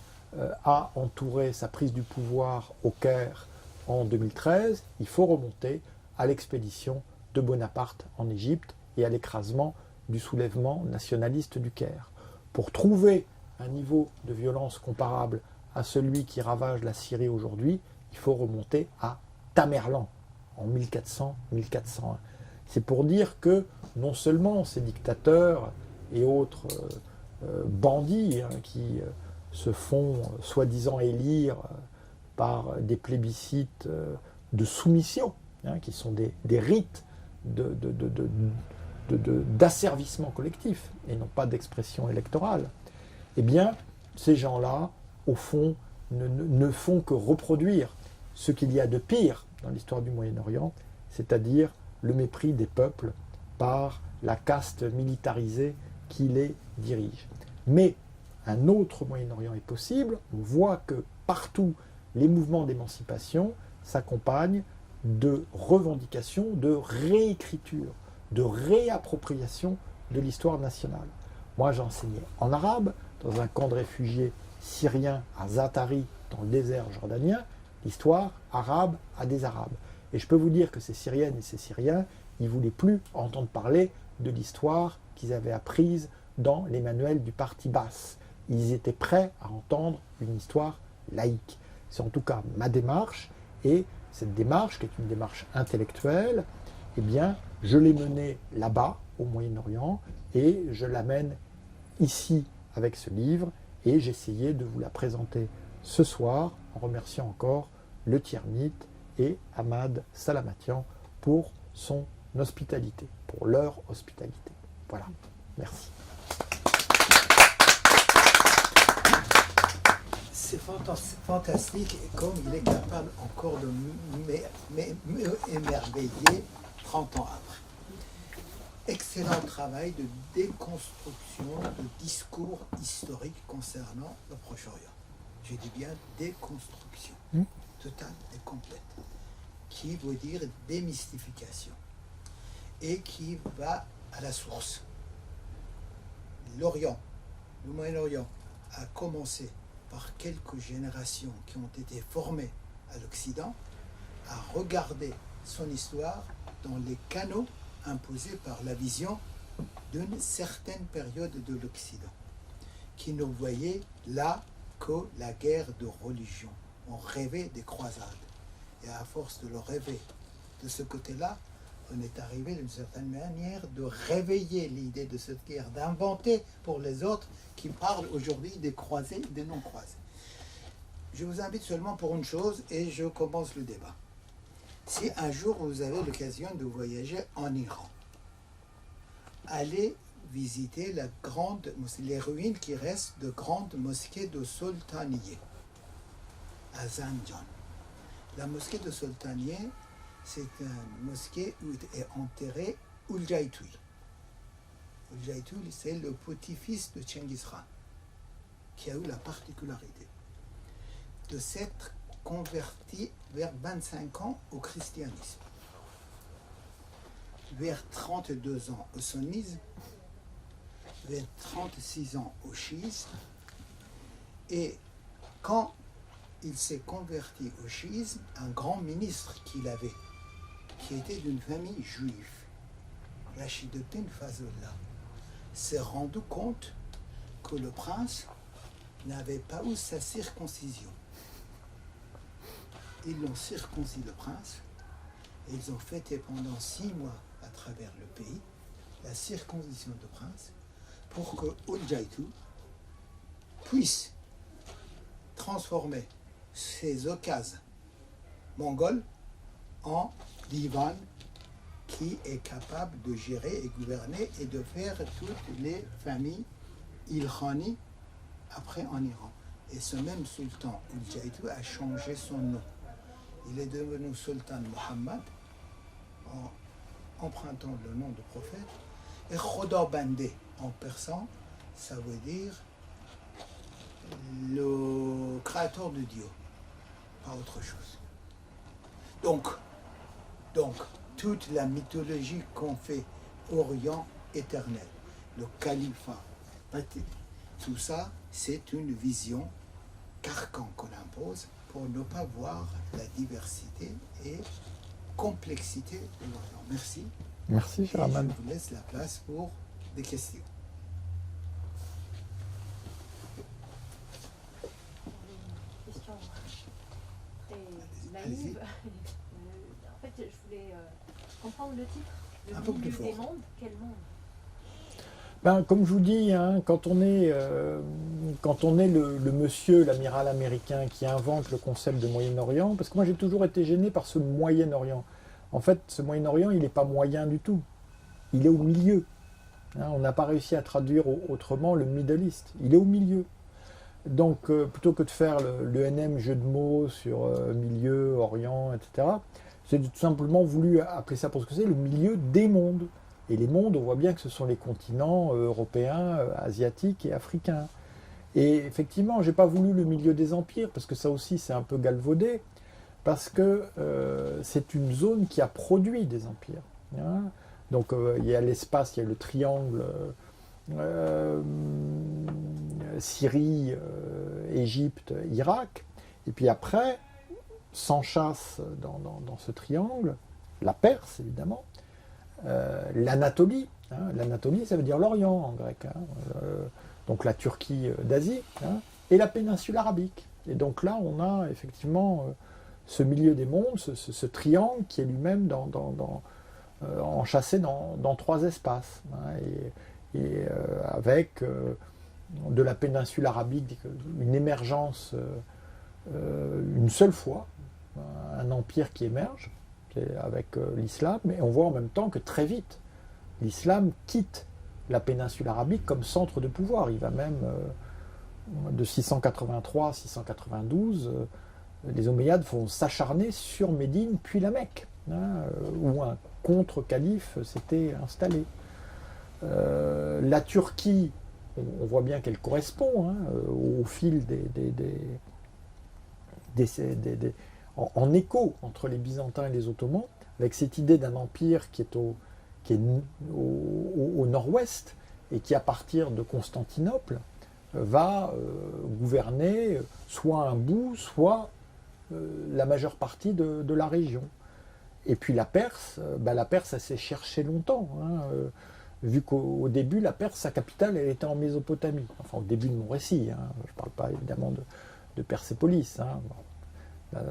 a entouré sa prise du pouvoir au Caire en 2013, il faut remonter à l'expédition de Bonaparte en Égypte et à l'écrasement du soulèvement nationaliste du Caire. Pour trouver un niveau de violence comparable à celui qui ravage la Syrie aujourd'hui, il faut remonter à Tamerlan en 1400-1401. C'est pour dire que non seulement ces dictateurs et autres bandits qui se font soi-disant élire par des plébiscites de soumission, qui sont des rites d'asservissement collectif et non pas d'expression électorale, eh bien, ces gens-là, au fond, ne font que reproduire ce qu'il y a de pire dans l'histoire du Moyen-Orient, c'est-à-dire le mépris des peuples par la caste militarisée qui les dirige. Mais un autre Moyen-Orient est possible. On voit que partout, les mouvements d'émancipation s'accompagnent de revendications, de réécriture, de réappropriation de l'histoire nationale. Moi, j'enseignais en arabe, dans un camp de réfugiés syriens à Zatari, dans le désert jordanien, l'histoire arabe à des Arabes. Et je peux vous dire que ces Syriennes et ces Syriens, ils ne voulaient plus entendre parler de l'histoire qu'ils avaient apprise dans les manuels du parti Baas. Ils étaient prêts à entendre une histoire laïque. C'est en tout cas ma démarche, et cette démarche, qui est une démarche intellectuelle, eh bien, je l'ai menée là-bas, au Moyen-Orient, et je l'amène ici avec ce livre, et j'essayais de vous la présenter ce soir, en remerciant encore le Tiernit et Ahmad Salamatian pour son hospitalité, pour leur hospitalité. Voilà, merci. C'est fantastique, comme il est capable encore de m'émerveiller 30 ans après. Excellent travail de déconstruction de discours historiques concernant le Proche-Orient. Je dis bien déconstruction, totale et complète, qui veut dire démystification, et qui va à la source. L'Orient, le Moyen-Orient, a commencé par quelques générations qui ont été formées à l'Occident, à regarder son histoire dans les canaux imposés par la vision d'une certaine période de l'Occident, qui ne voyait là que la guerre de religion. On rêvait des croisades. Et à force de le rêver de ce côté-là, on est arrivé d'une certaine manière de réveiller l'idée de cette guerre, d'inventer pour les autres qui parlent aujourd'hui des croisés, des non-croisés. Je vous invite seulement pour une chose, et je commence le débat. Si un jour vous avez l'occasion de voyager en Iran, allez visiter les ruines qui restent de grandes mosquées de Sultaniye à Zanjan. La mosquée de Sultaniye, c'est une mosquée où est enterré Ul-Jaytui. Ul-Jaytui, c'est le petit-fils de Chengiz Khan, qui a eu la particularité de s'être converti vers 25 ans au christianisme, vers 32 ans au sunnisme, vers 36 ans au chiisme, et quand il s'est converti au chiisme, un grand ministre qu'il avait, qui était d'une famille juive, Rashiduddin Fazlullah, s'est rendu compte que le prince n'avait pas eu sa circoncision. Ils l'ont circoncis, le prince, et ils ont fêté pendant 6 mois à travers le pays la circoncision du prince pour que Uljaitu puisse transformer ces occasions mongols en divan qui est capable de gérer et gouverner et de faire toutes les familles Ilkhani après en Iran. Et ce même sultan Uljaitu a changé son nom. Il est devenu sultan Mohammed en empruntant le nom du prophète. Et Khodabandé en persan, ça veut dire le créateur de Dieu, pas autre chose. Donc, toute la mythologie qu'on fait Orient éternel, le califat, tout ça, c'est une vision carcan qu'on impose pour ne pas voir la diversité et complexité de l'Orient. Merci. Merci, cher Ahmad. Je vous laisse la place pour des questions. Une question très naïve. En fait, je voulais comprendre le titre. Un peu Le plus milieu des fort. mondes. Quel monde? Ben, comme je vous dis, hein, quand on est le monsieur, l'amiral américain qui invente le concept de Moyen-Orient, parce que moi j'ai toujours été gêné par ce Moyen-Orient. En fait, ce Moyen-Orient, il n'est pas moyen du tout. Il est au milieu. Hein, on n'a pas réussi à traduire autrement le Middle East. Il est au milieu. Donc, plutôt que de faire le NM jeu de mots sur milieu, Orient, etc., j'ai tout simplement voulu appeler ça pour ce que c'est, le milieu des mondes. Et les mondes, on voit bien que ce sont les continents européens, asiatiques et africains. Et effectivement, je n'ai pas voulu le milieu des empires, parce que ça aussi c'est un peu galvaudé, parce que c'est une zone qui a produit des empires. Hein. Donc il y a l'espace, il y a le triangle Syrie, Égypte, Irak, et puis après, s'enchasse dans ce triangle, la Perse évidemment, l'Anatolie, hein. L'Anatolie ça veut dire l'Orient en grec, hein. Donc la Turquie d'Asie, hein, et la péninsule arabique. Et donc là on a effectivement ce milieu des mondes, ce triangle qui est lui-même enchâssé dans 3 espaces, hein, et avec de la péninsule arabique une émergence une seule fois, un empire qui émerge avec l'islam, mais on voit en même temps que très vite, l'islam quitte la péninsule arabique comme centre de pouvoir. Il va même, de 683 à 692, les Omeyyades vont s'acharner sur Médine, puis la Mecque, hein, où un contre-calife s'était installé. La Turquie, on voit bien qu'elle correspond, hein, au fil en écho entre les Byzantins et les Ottomans, avec cette idée d'un empire qui est au nord-ouest et qui, à partir de Constantinople, va gouverner soit un bout, soit la majeure partie de la région. Et puis la Perse, elle s'est cherchée longtemps, hein, vu qu'au début, la Perse, sa capitale, elle était en Mésopotamie. Enfin, au début de mon récit, hein, je ne parle pas évidemment de Persépolis. Hein.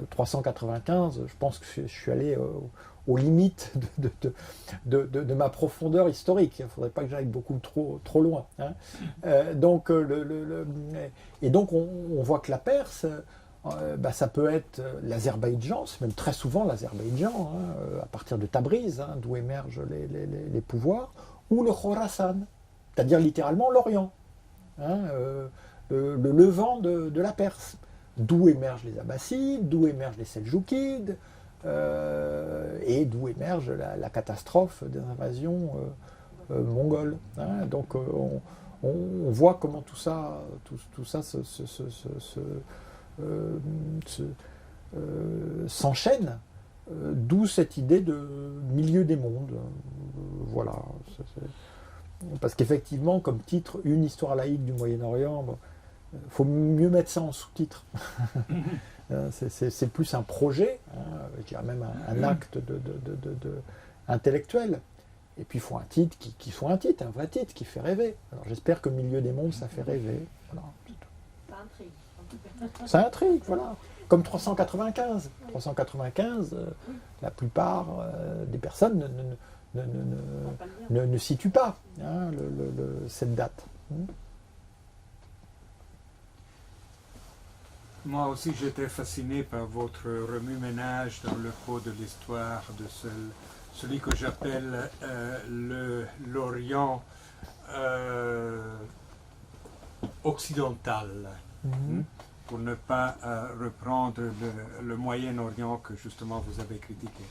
395, je pense que je suis allé aux limites de ma profondeur historique. Il ne faudrait pas que j'aille beaucoup trop loin. Hein. Donc on voit que la Perse, ça peut être l'Azerbaïdjan, c'est même très souvent l'Azerbaïdjan, hein, à partir de Tabriz, hein, d'où émergent les pouvoirs, ou le Khorasan, c'est-à-dire littéralement l'Orient, hein, le levant de la Perse. D'où émergent les Abbassides, d'où émergent les Seldjoukides, et d'où émerge la catastrophe des invasions mongoles. Hein. Donc on voit comment tout ça s'enchaîne, d'où cette idée de milieu des mondes. Voilà. Parce qu'effectivement, comme titre, une histoire laïque du Moyen-Orient, il faut mieux mettre ça en sous-titre. C'est plus un projet, hein, je dirais même un acte intellectuel. Et puis il faut un titre qui soit un titre, un vrai titre, qui fait rêver. Alors j'espère que Milieu des mondes, ça fait rêver. Voilà. Ça intrigue, en tout cas. Ça intrigue, voilà. Comme 395. 395, la plupart des personnes ne situent pas hein, cette date. Moi aussi, j'étais fasciné par votre remue-ménage dans le cours de l'histoire de celui que j'appelle l'Orient occidental, pour ne pas reprendre le Moyen-Orient que justement vous avez critiqué.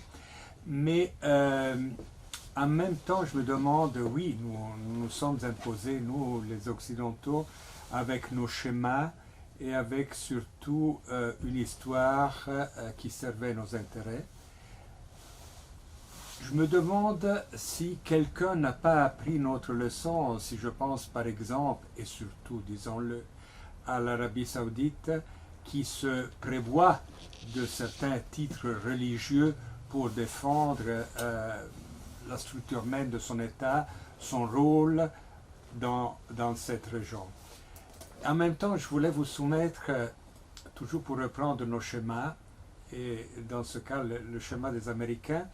Mais en même temps, je me demande, oui, nous sommes imposés, nous les Occidentaux, avec nos schémas, et avec surtout une histoire qui servait nos intérêts. Je me demande si quelqu'un n'a pas appris notre leçon, si je pense par exemple, et surtout, disons-le, à l'Arabie Saoudite, qui se prévoit de certains titres religieux pour défendre la structure même de son État, son rôle dans cette région. En même temps, je voulais vous soumettre, toujours pour reprendre nos schémas, et dans ce cas, le schéma des Américains,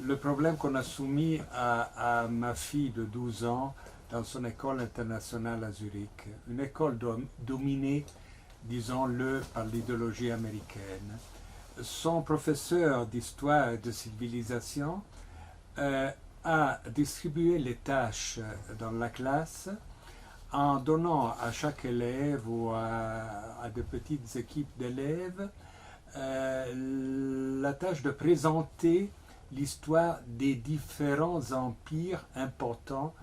le problème qu'on a soumis à ma fille de 12 ans dans son école internationale à Zurich. Une école dominée, disons-le, par l'idéologie américaine. Son professeur d'histoire et de civilisation a distribué les tâches dans la classe en donnant à chaque élève ou à de petites équipes d'élèves la tâche de présenter l'histoire des différents empires importants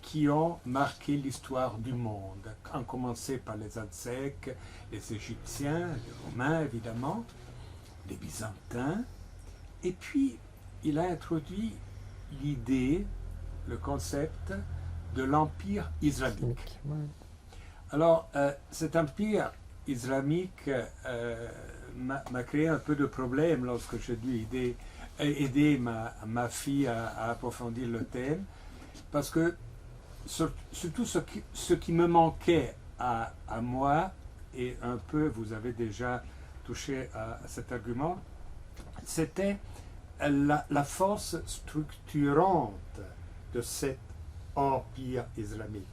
qui ont marqué l'histoire du monde, en commencer par les Aztèques, les Égyptiens, les Romains évidemment, les Byzantins, et puis il a introduit l'idée, le concept de l'Empire islamique. Alors, cet empire islamique m'a créé un peu de problème lorsque j'ai dû aider ma fille à approfondir le thème, parce que surtout ce qui me manquait à moi, et un peu vous avez déjà touché à cet argument, c'était la force structurante de cet empire islamique.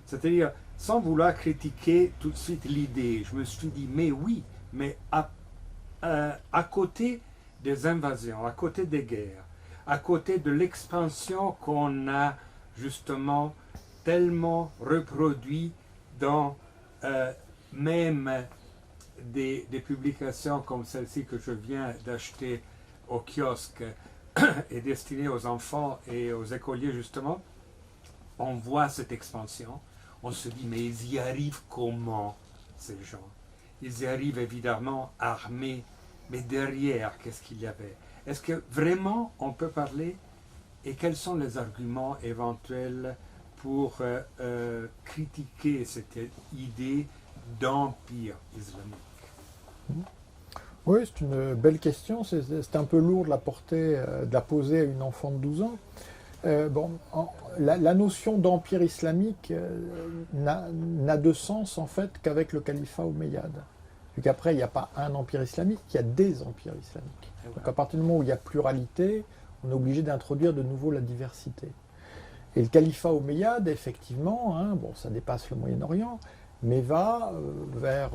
C'est-à-dire, sans vouloir critiquer tout de suite l'idée, je me suis dit, mais oui, mais à côté des invasions, à côté des guerres, à côté de l'expansion qu'on a justement tellement reproduit dans même des publications comme celle-ci que je viens d'acheter au kiosque et destinées aux enfants et aux écoliers justement, on voit cette expansion, on se dit mais ils y arrivent comment ces gens? Ils y arrivent évidemment armés, mais derrière qu'est-ce qu'il y avait? Est-ce que vraiment on peut parler et quels sont les arguments éventuels pour critiquer cette idée d'empire islamique? Oui, c'est une belle question. C'est un peu lourd de la porter, de la poser à une enfant de 12 ans. La notion d'empire islamique n'a de sens en fait qu'avec le califat omeyyade. Vu qu'après, il n'y a pas un empire islamique, il y a des empires islamiques. Donc à partir du moment où il y a pluralité, on est obligé d'introduire de nouveau la diversité. Et le califat omeyyade, effectivement, hein, bon, ça dépasse le Moyen-Orient, mais va vers,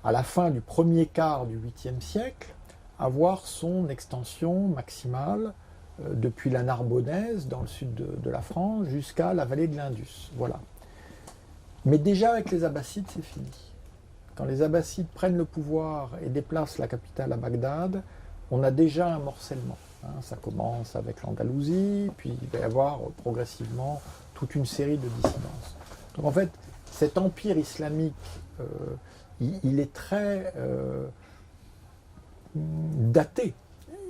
à la fin du premier quart du 8e siècle, avoir son extension maximale depuis la Narbonnaise, dans le sud de la France, jusqu'à la vallée de l'Indus. Voilà. Mais déjà avec les Abbassides, c'est fini. Quand les Abbassides prennent le pouvoir et déplacent la capitale à Bagdad, on a déjà un morcellement. Hein. Ça commence avec l'Andalousie, puis il va y avoir progressivement toute une série de dissidences. Donc en fait, cet empire islamique, il est très daté.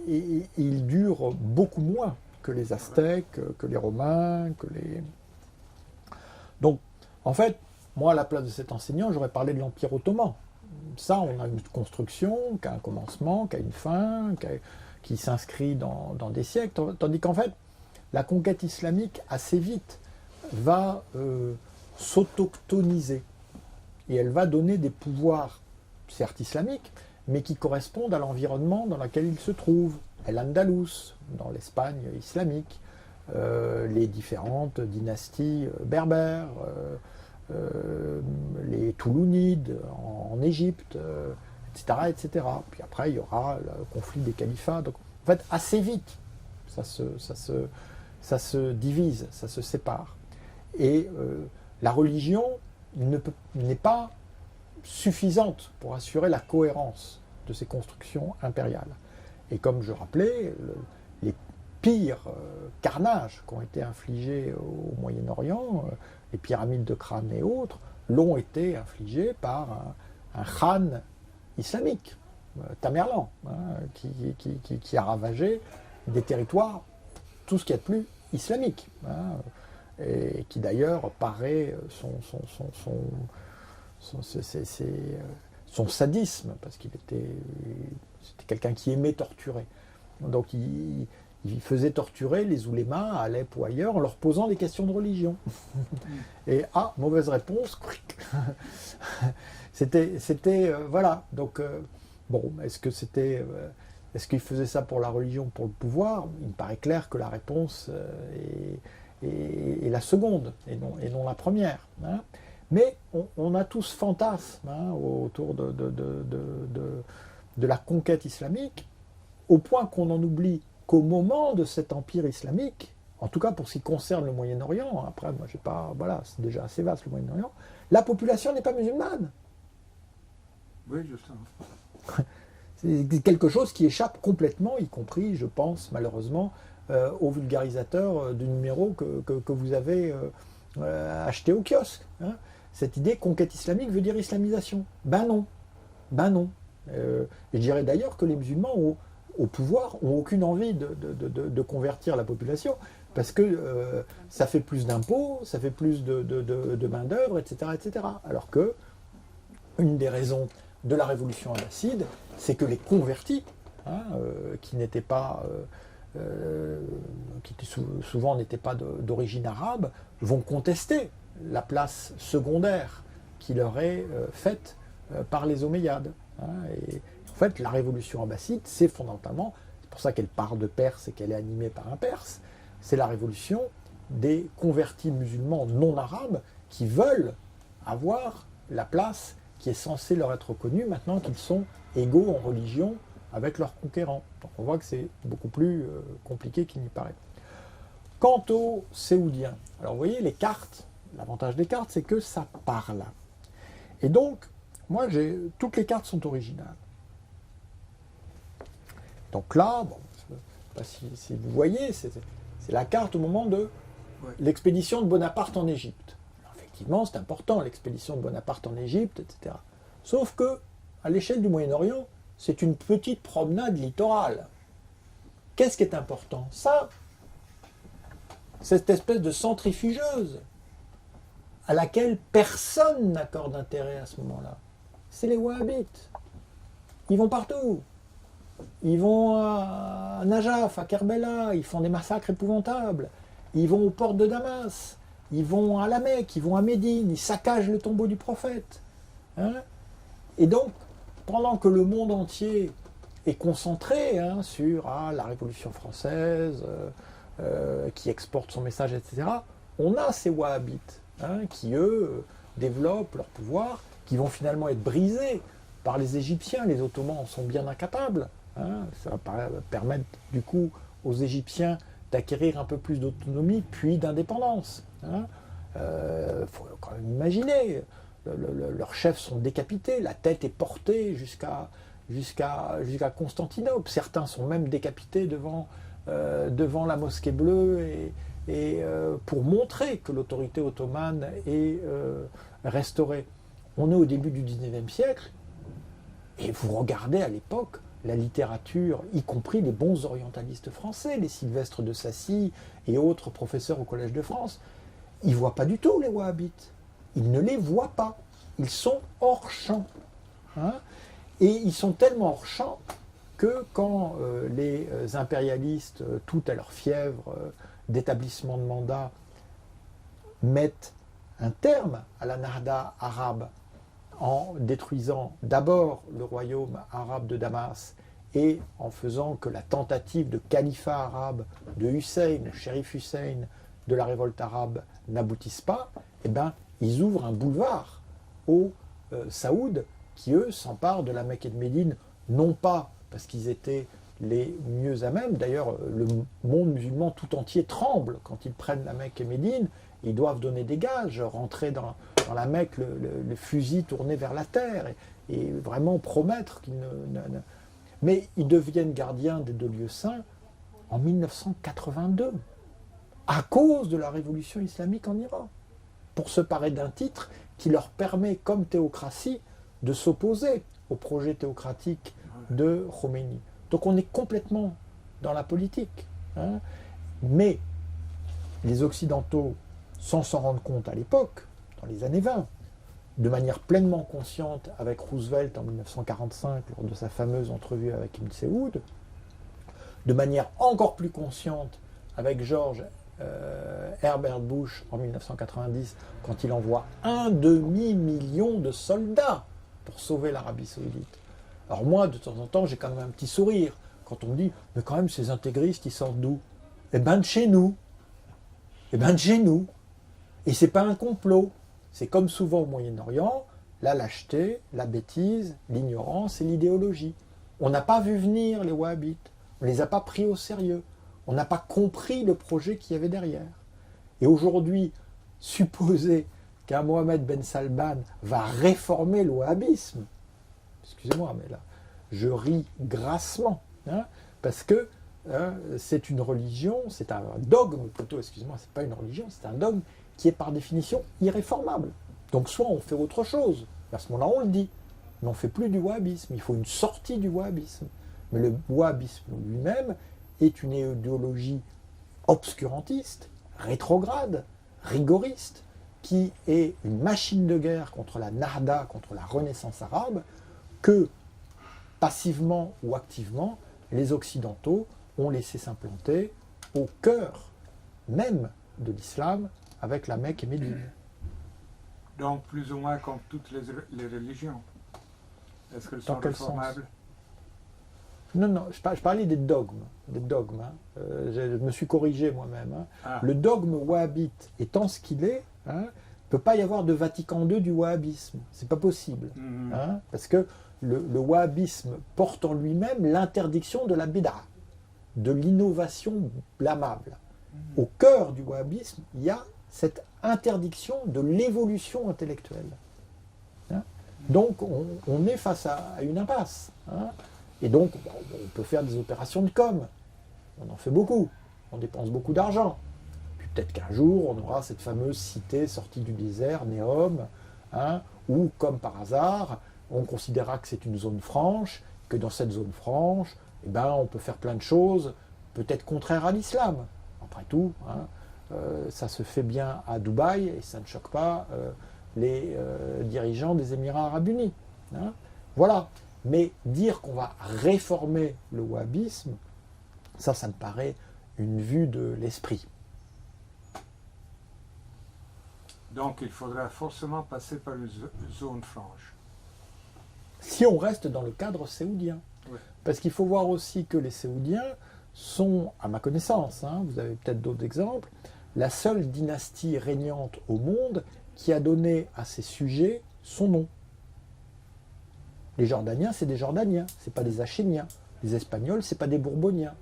Et il dure beaucoup moins que les Aztèques, que les Romains, que les... Donc, en fait, moi, à la place de cet enseignant, j'aurais parlé de l'Empire ottoman. Ça, on a une construction qui a un commencement, qui a une fin, qui s'inscrit dans des siècles, tandis qu'en fait, la conquête islamique, assez vite, va s'autochtoniser. Et elle va donner des pouvoirs, certes islamiques, mais qui correspondent à l'environnement dans lequel il se trouve. El-Andalus, dans l'Espagne islamique, les différentes dynasties berbères, les Toulounides en Égypte, etc., etc. Puis après, il y aura le conflit des califats. Donc, en fait, assez vite, ça se divise, ça se sépare. Et la religion n'est pas suffisante pour assurer la cohérence de ces constructions impériales. Et comme je rappelais, les pires carnages qui ont été infligés au Moyen-Orient, les pyramides de crâne et autres, l'ont été infligés par un khan islamique, Tamerlan, qui a ravagé des territoires, tout ce qu'il y a de plus islamique, et qui d'ailleurs paraît son sadisme, parce c'était quelqu'un qui aimait torturer. Donc il faisait torturer les oulémas à Alep ou ailleurs en leur posant des questions de religion. Et mauvaise réponse. C'était voilà. Donc bon, est-ce qu'il faisait ça pour la religion, pour le pouvoir? Il me paraît clair que la réponse est la seconde et non la première. Hein. Mais on a tous fantasme autour de la conquête islamique, au point qu'on en oublie qu'au moment de cet empire islamique, en tout cas pour ce qui concerne le Moyen-Orient, après moi j'ai pas, voilà, c'est déjà assez vaste le Moyen-Orient, la population n'est pas musulmane. Oui, justement. C'est quelque chose qui échappe complètement, y compris, je pense, malheureusement, au vulgarisateur du numéro que vous avez acheté au kiosque. Hein. Cette idée conquête islamique veut dire islamisation. Ben non. Et je dirais d'ailleurs que les musulmans au pouvoir n'ont aucune envie de convertir la population, parce que ça fait plus d'impôts, ça fait plus de main-d'œuvre, etc., etc. Alors que une des raisons de la révolution abbasside, c'est que les convertis, qui n'étaient pas, souvent n'étaient pas d'origine arabe, vont contester la place secondaire qui leur est faite par les Omeyyades. Et en fait, la révolution abbasside, c'est fondamentalement, c'est pour ça qu'elle part de Perse et qu'elle est animée par un Perse, c'est la révolution des convertis musulmans non arabes qui veulent avoir la place qui est censée leur être reconnue maintenant qu'ils sont égaux en religion avec leurs conquérants. Donc on voit que c'est beaucoup plus compliqué qu'il n'y paraît. Quant aux Séoudiens, alors vous voyez les cartes, l'avantage des cartes c'est que ça parle. Et donc, moi toutes les cartes sont originales. Donc là, bon, je ne sais pas si vous voyez, c'est la carte au moment de l'expédition de Bonaparte en Égypte. Alors, effectivement, c'est important, l'expédition de Bonaparte en Égypte, etc. Sauf que, à l'échelle du Moyen-Orient, c'est une petite promenade littorale. Qu'est-ce qui est important? Ça, cette espèce de centrifugeuse à laquelle personne n'accorde intérêt à ce moment-là. C'est les Wahhabites. Ils vont partout. Ils vont à Najaf, à Kerbela, ils font des massacres épouvantables. Ils vont aux portes de Damas, ils vont à la Mecque, ils vont à Médine, ils saccagent le tombeau du prophète. Hein? Et donc, pendant que le monde entier est concentré sur la Révolution française, qui exporte son message, etc., on a ces Wahhabites qui, eux, développent leur pouvoir, qui vont finalement être brisés par les Égyptiens. Les Ottomans en sont bien incapables. Ça va permettre du coup aux Égyptiens d'acquérir un peu plus d'autonomie puis d'indépendance. Faut quand même imaginer, leurs chefs sont décapités, la tête est portée jusqu'à Constantinople. Certains sont même décapités devant la mosquée bleue et pour montrer que l'autorité ottomane est restaurée. On est au début du XIXe siècle et vous regardez à l'époque la littérature, y compris les bons orientalistes français, les Sylvestre de Sacy et autres professeurs au Collège de France, ils ne voient pas du tout les Wahhabites. Ils ne les voient pas. Ils sont hors champ. Et ils sont tellement hors champ que quand les impérialistes, tout à leur fièvre d'établissement de mandat, mettent un terme à la Nahda arabe en détruisant d'abord le royaume arabe de Damas et en faisant que la tentative de califat arabe de Hussein, le shérif Hussein de la révolte arabe n'aboutisse pas, eh ben, ils ouvrent un boulevard aux Saouds qui, eux, s'emparent de la Mecque et de Médine, non pas parce qu'ils étaient les mieux à même, d'ailleurs le monde musulman tout entier tremble quand ils prennent la Mecque et Médine, ils doivent donner des gages, rentrer dans la Mecque, le fusil tourné vers la terre, et vraiment promettre qu'ils ne... Mais ils deviennent gardiens des deux lieux saints en 1982, à cause de la révolution islamique en Iran, pour se parer d'un titre qui leur permet, comme théocratie, de s'opposer au projet théocratique de Khomeini. Donc on est complètement dans la politique. Hein. Mais les Occidentaux, sans s'en rendre compte à l'époque, dans les années 20, de manière pleinement consciente avec Roosevelt en 1945, lors de sa fameuse entrevue avec Ibn Saoud, de manière encore plus consciente avec George Herbert Bush en 1990, quand il envoie 1,5 million de soldats pour sauver l'Arabie Saoudite. Alors moi, de temps en temps, j'ai quand même un petit sourire quand on me dit « Mais quand même, ces intégristes, ils sortent d'où ?» Eh bien, de chez nous. Eh bien, de chez nous. Et c'est pas un complot. C'est comme souvent au Moyen-Orient, la lâcheté, la bêtise, l'ignorance et l'idéologie. On n'a pas vu venir les wahhabites. On ne les a pas pris au sérieux. On n'a pas compris le projet qu'il y avait derrière. Et aujourd'hui, supposer qu'un Mohamed Ben Salman va réformer le wahhabisme, excusez-moi, mais là, je ris grassement, hein, parce que c'est une religion, c'est un dogme plutôt, excusez-moi, c'est pas une religion, c'est un dogme qui est par définition irréformable. Donc soit on fait autre chose, à ce moment-là on le dit, mais on ne fait plus du wahhabisme, il faut une sortie du wahhabisme. Mais le wahhabisme lui-même est une idéologie obscurantiste, rétrograde, rigoriste, qui est une machine de guerre contre la Nahda, contre la Renaissance arabe, que, passivement ou activement, les Occidentaux ont laissé s'implanter au cœur même de l'islam avec la Mecque et Médine. Donc, plus ou moins comme toutes les religions. Est-ce qu'elles sont Dans quel sens ? réformables ? Non, je parlais des dogmes. Hein. Je me suis corrigé moi-même. Hein. Ah. Le dogme wahhabite étant ce qu'il est, hein, ne peut pas y avoir de Vatican II du wahhabisme. C'est pas possible. Hein, parce que le wahhabisme porte en lui-même l'interdiction de la bid'a, de l'innovation blâmable. Au cœur du wahhabisme, il y a cette interdiction de l'évolution intellectuelle. Hein. Donc on est face à une impasse. Hein. Et donc, on peut faire des opérations de com. On en fait beaucoup. On dépense beaucoup d'argent. Puis peut-être qu'un jour, on aura cette fameuse cité sortie du désert, Néom, hein, où, comme par hasard, on considérera que c'est une zone franche, que dans cette zone franche, eh ben, on peut faire plein de choses, peut-être contraires à l'islam. Après tout, hein, ça se fait bien à Dubaï et ça ne choque pas les dirigeants des Émirats arabes unis. Hein. Voilà. Mais dire qu'on va réformer le wahhabisme, ça me paraît une vue de l'esprit. Donc il faudra forcément passer par une zone franche. Si on reste dans le cadre saoudien. Oui. Parce qu'il faut voir aussi que les Saoudiens sont, à ma connaissance, hein, vous avez peut-être d'autres exemples, la seule dynastie régnante au monde qui a donné à ses sujets son nom. Les Jordaniens, c'est des Jordaniens, c'est pas des Hachémiens. Les Espagnols, c'est pas des Bourboniens.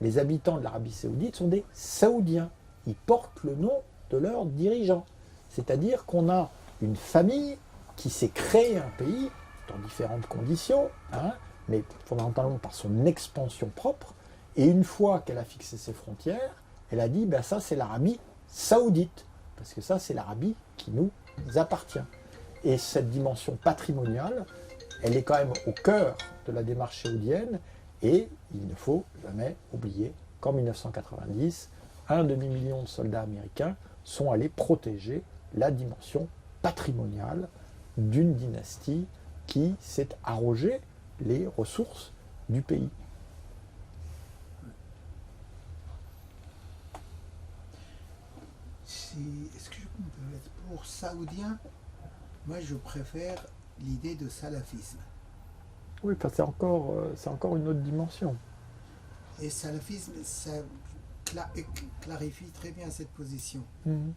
Les habitants de l'Arabie Saoudite sont des Saoudiens. Ils portent le nom de leurs dirigeants. C'est-à-dire qu'on a une famille qui s'est créée un pays dans différentes conditions, hein, mais fondamentalement par son expansion propre. Et une fois qu'elle a fixé ses frontières, elle a dit ben ça c'est l'Arabie Saoudite, parce que ça c'est l'Arabie qui nous appartient. Et cette dimension patrimoniale, elle est quand même au cœur de la démarche saoudienne, et il ne faut jamais oublier qu'en 1990, 1,5 million de soldats américains sont allés protéger la dimension patrimoniale d'une dynastie qui s'est arrogé les ressources du pays. Est-ce que je peux être pour saoudien? Moi, je préfère l'idée de salafisme. Oui, enfin, c'est encore une autre dimension. Et salafisme, ça clarifie très bien cette position. Mhm.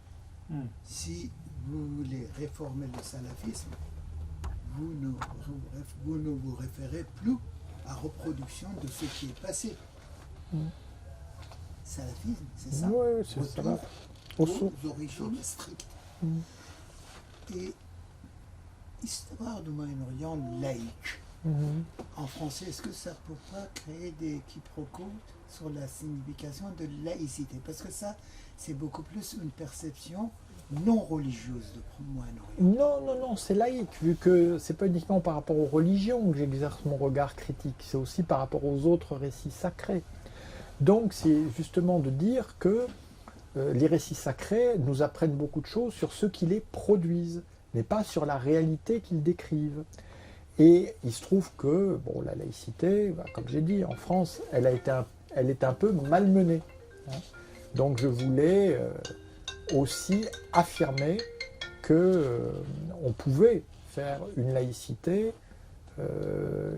Si vous voulez réformer le salafisme, vous ne vous référez plus à reproduction de ce qui est passé. Salafisme, c'est ça. Oui, c'est ça. Retour aux origines strictes. Mm. Et histoire du Moyen-Orient laïque. Mhm. En français, est-ce que ça ne peut pas créer des quiproquos sur la signification de laïcité? Parce que ça, c'est beaucoup plus une perception non religieuse de Moyen-Orient. Non, c'est laïque, vu que c'est pas uniquement par rapport aux religions que j'exerce mon regard critique, c'est aussi par rapport aux autres récits sacrés. Donc c'est justement de dire que les récits sacrés nous apprennent beaucoup de choses sur ceux qui les produisent, mais pas sur la réalité qu'ils décrivent. Et il se trouve que la laïcité, comme j'ai dit, en France, elle est un peu malmenée. Hein. Donc je voulais aussi affirmer qu'on pouvait faire une laïcité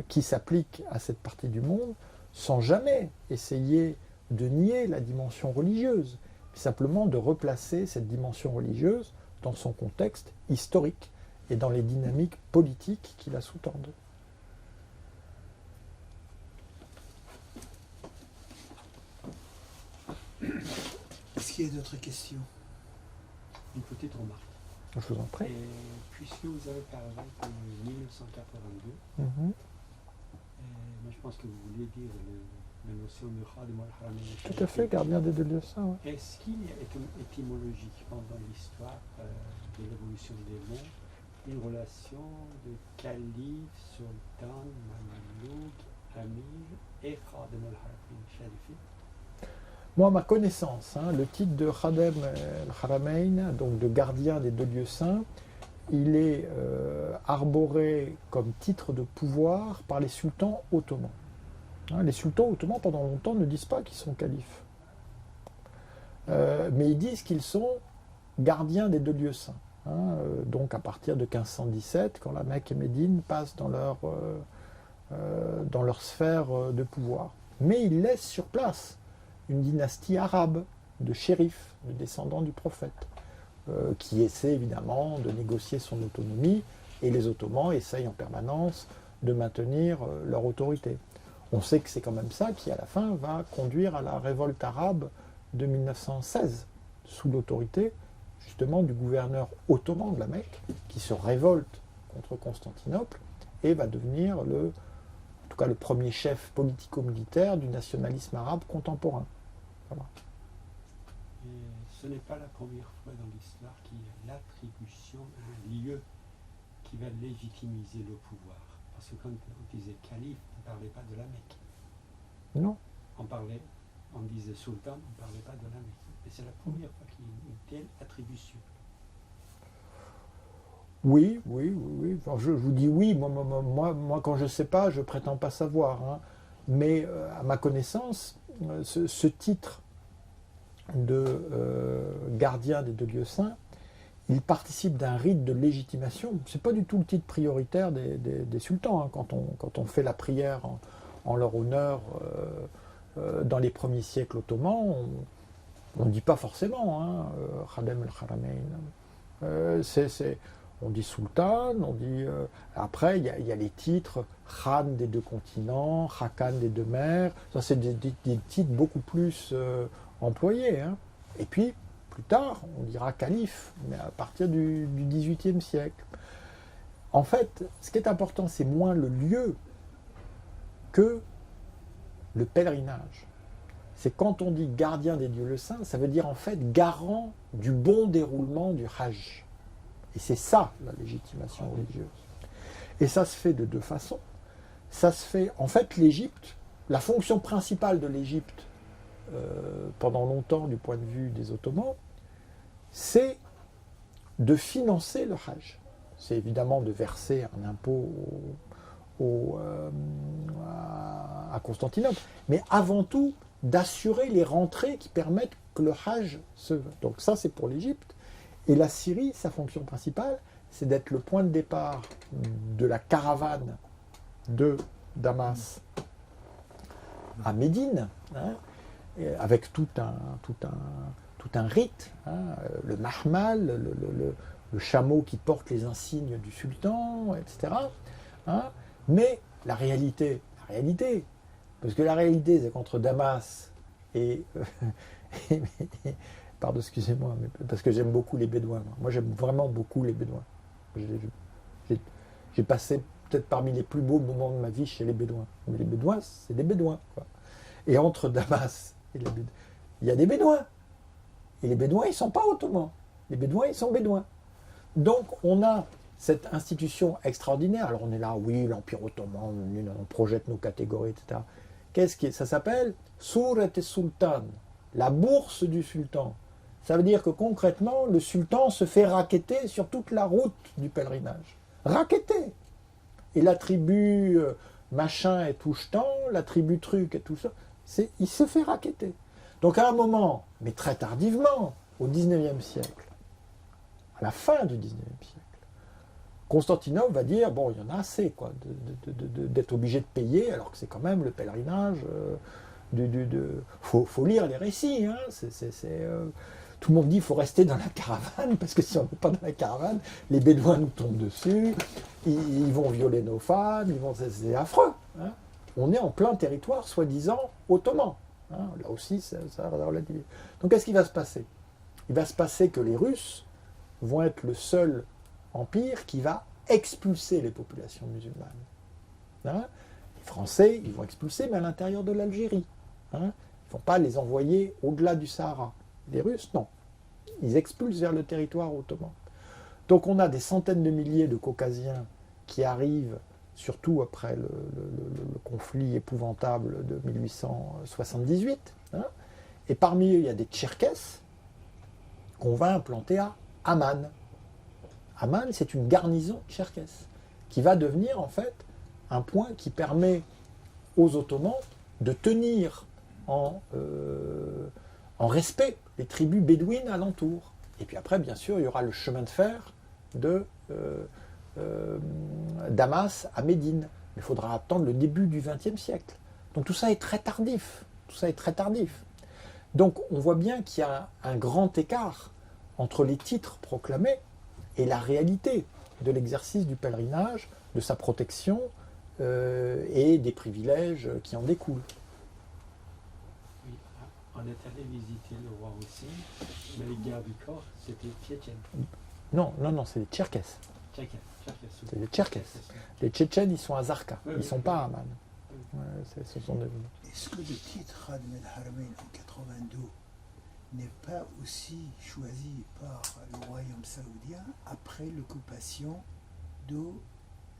qui s'applique à cette partie du monde sans jamais essayer de nier la dimension religieuse, mais simplement de replacer cette dimension religieuse dans son contexte historique et dans les dynamiques politiques qui la sous-tendent. Est-ce qu'il y a d'autres questions? Une petite remarque. Je vous en prie. Et puisque vous avez parlé de 1982, Mhm. moi je pense que vous vouliez dire la notion de Khadim al-Haramayn. Tout à fait, gardien des deux lieux saints. Ouais. Est-ce qu'il y a étymologiquement dans l'histoire de l'évolution des mots une relation de calife, sultan, mamelouk, amir et Khadim al-Haramayn Sharifi? Moi, à ma connaissance, le titre de Khadim al-Haramayn, donc de gardien des deux lieux saints, il est arboré comme titre de pouvoir par les sultans ottomans. Les sultans ottomans, pendant longtemps, ne disent pas qu'ils sont califes. Mais ils disent qu'ils sont gardiens des deux lieux saints. Donc à partir de 1517, quand la Mecque et Médine passent dans leur sphère de pouvoir. Mais ils laissent sur place une dynastie arabe de shérifs, de descendants du prophète, qui essaie évidemment de négocier son autonomie, et les Ottomans essayent en permanence de maintenir leur autorité. On sait que c'est quand même ça qui, à la fin, va conduire à la révolte arabe de 1916, sous l'autorité justement du gouverneur ottoman de la Mecque, qui se révolte contre Constantinople et va devenir en tout cas le premier chef politico-militaire du nationalisme arabe contemporain. Voilà. Et ce n'est pas la première fois dans l'histoire qu'il y a l'attribution d'un lieu qui va légitimiser le pouvoir. Parce que quand on disait calife, on ne parlait pas de la Mecque. Non. On disait sultan, on ne parlait pas de la Mecque. Et c'est la première fois qu'il y a une telle attribution. Oui. Enfin, je vous dis oui, moi quand je ne sais pas, je prétends pas savoir. Mais à ma connaissance, ce titre de gardien des deux lieux saints, il participe d'un rite de légitimation. Ce n'est pas du tout le titre prioritaire des sultans. Quand on fait la prière en leur honneur dans les premiers siècles ottomans, on ne dit pas forcément Khadim al-Haramayn. On dit sultan, on dit. Après, il y a les titres Khan des deux continents, Khakan des deux mers. Ça, c'est des titres beaucoup plus employés. Et puis, plus tard, on dira calife, mais à partir du XVIIIe siècle. En fait, ce qui est important, c'est moins le lieu que le pèlerinage. C'est quand on dit gardien des lieux saints, ça veut dire en fait garant du bon déroulement du Hajj. Et c'est ça la légitimation religieuse. Et ça se fait de deux façons. Ça se fait, en fait, l'Égypte, la fonction principale de l'Égypte pendant longtemps du point de vue des Ottomans, c'est de financer le Hajj. C'est évidemment de verser un impôt à Constantinople, mais avant tout d'assurer les rentrées qui permettent que le Hajj se... Donc ça, c'est pour l'Égypte. Et la Syrie, sa fonction principale, c'est d'être le point de départ de la caravane de Damas à Médine, hein, avec tout un rite, hein, le mahmal, le chameau qui porte les insignes du sultan, etc. Hein. Mais la réalité, parce que la réalité, c'est qu'entre Damas et... pardon, excusez-moi, mais parce que j'aime beaucoup les Bédouins. Moi, j'aime vraiment beaucoup les Bédouins. J'ai passé peut-être parmi les plus beaux moments de ma vie chez les Bédouins. Mais les Bédouins, c'est des Bédouins, quoi. Et entre Damas et les Bédouins, il y a des Bédouins. Et les Bédouins, ils ne sont pas ottomans. Les Bédouins, ils sont Bédouins. Donc, on a cette institution extraordinaire. Alors, on est là, oui, l'Empire ottoman, on projette nos catégories, etc. Qu'est-ce qui est? Ça s'appelle Surat Sultan, la bourse du sultan. Ça veut dire que concrètement, le sultan se fait racketter sur toute la route du pèlerinage. Racketter. Et la tribu machin et touchetant, la tribu truc et tout ça, il se fait racketter. Donc à un moment, mais très tardivement, au XIXe siècle, à la fin du XIXe siècle, Constantinople va dire, bon, il y en a assez, quoi, d'être obligé de payer, alors que c'est quand même le pèlerinage. Faut lire les récits. Hein, tout le monde dit qu'il faut rester dans la caravane, parce que si on n'est pas dans la caravane, les Bédouins nous tombent dessus, ils vont violer nos femmes, c'est affreux. Hein. On est en plein territoire, soi-disant, ottoman. Hein. Là aussi, ça relativise. Donc qu'est-ce qui va se passer? Il va se passer que les Russes vont être le seul empire qui va expulser les populations musulmanes. Hein. Les Français, ils vont expulser, mais à l'intérieur de l'Algérie. Hein. Ils ne vont pas les envoyer au-delà du Sahara. Les Russes, non. Ils expulsent vers le territoire ottoman. Donc on a des centaines de milliers de Caucasiens qui arrivent, surtout après le conflit épouvantable de 1878. Hein. Et parmi eux, il y a des Tcherkesses qu'on va implanter à Amman. Amman, c'est une garnison tcherkesse qui va devenir en fait un point qui permet aux Ottomans de tenir en respect les tribus bédouines alentour. Et puis après, bien sûr, il y aura le chemin de fer de Damas à Médine. Il faudra attendre le début du XXe siècle. Donc tout ça est très tardif. Donc on voit bien qu'il y a un grand écart entre les titres proclamés et la réalité de l'exercice du pèlerinage, de sa protection et des privilèges qui en découlent. Oui, on est allé visiter le roi aussi, mais les gardes du corps, c'était Tchétchène. Non, c'est les Tcherkesses. C'est les Tcherkesses. Les Tchétchènes, ils sont à Zarqa, ils ne sont pas à Amman. Ce sont des... Est-ce que le titre Khadim el-Haramain en 82 n'est pas aussi choisi par le royaume saoudien après l'occupation de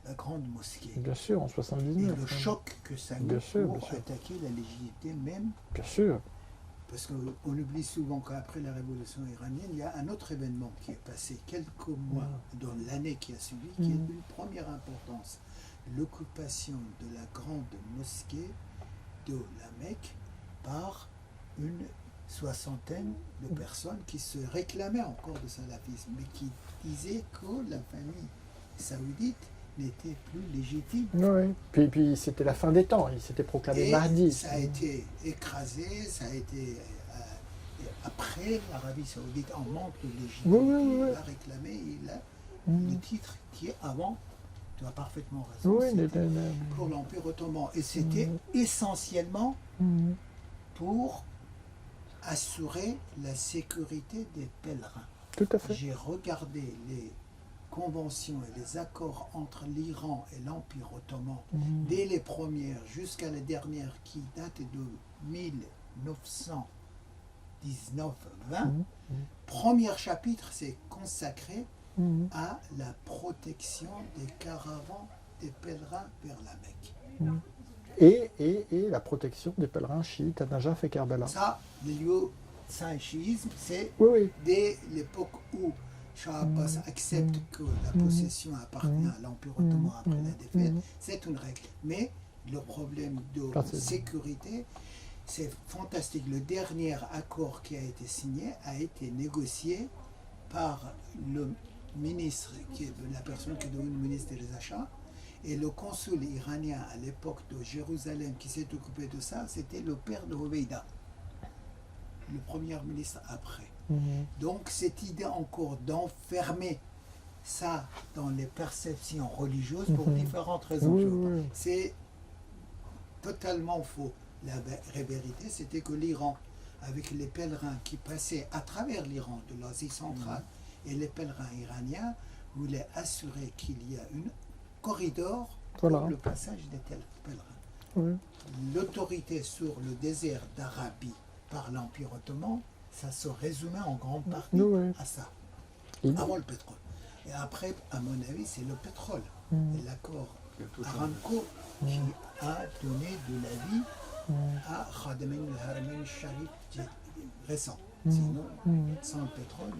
la grande mosquée? Bien sûr, en 79. Et le choc que ça met pour attaquer la légitimité même. Bien sûr. Parce qu'on oublie souvent qu'après la révolution iranienne, il y a un autre événement qui est passé quelques mois dans l'année qui a suivi, qui est d'une première importance. L'occupation de la grande mosquée de la Mecque par une soixantaine de personnes qui se réclamaient encore de salafisme, mais qui disaient que la famille saoudite n'était plus légitime. Oui, puis c'était la fin des temps, il s'était proclamé Mahdi. Ça a été écrasé, ça a été... après, l'Arabie saoudite en manque de légitimité, il a réclamé le titre qui est avant, tu as parfaitement raison, pour l'Empire ottoman. Et c'était essentiellement pour assurer la sécurité des pèlerins. Tout à fait. J'ai regardé les conventions et les accords entre l'Iran et l'Empire ottoman, dès les premières jusqu'à la dernière qui date de 1919-20. Premier chapitre, c'est consacré à la protection des caravans des pèlerins vers la Mecque. Et la protection des pèlerins chiites à Najaf et Kerbala. Ça, le lieu saint-chiisme, c'est dès l'époque où Shah Abbas accepte que la possession appartient à l'Empire ottoman après la défaite, c'est une règle. Mais le problème de sécurité, c'est fantastique. Le dernier accord qui a été signé a été négocié par le ministre, qui est la personne qui est devenue ministre des Achats, et le consul iranien à l'époque de Jérusalem qui s'est occupé de ça, c'était le père de Hoveida, le premier ministre après. Donc cette idée encore d'enfermer ça dans les perceptions religieuses pour différentes raisons, c'est totalement faux. La vraie vérité, c'était que l'Iran, avec les pèlerins qui passaient à travers l'Iran, de l'Asie centrale, et les pèlerins iraniens, voulaient assurer qu'il y a un corridor pour le passage des pèlerins. L'autorité sur le désert d'Arabie par l'Empire ottoman, ça se résumait en grande partie à ça, avant le pétrole. Et après, à mon avis, c'est le pétrole, et l'accord Aramco qui a donné de la vie à Khadamein al-Haramain al-Sharif récent. Sinon, sans le pétrole,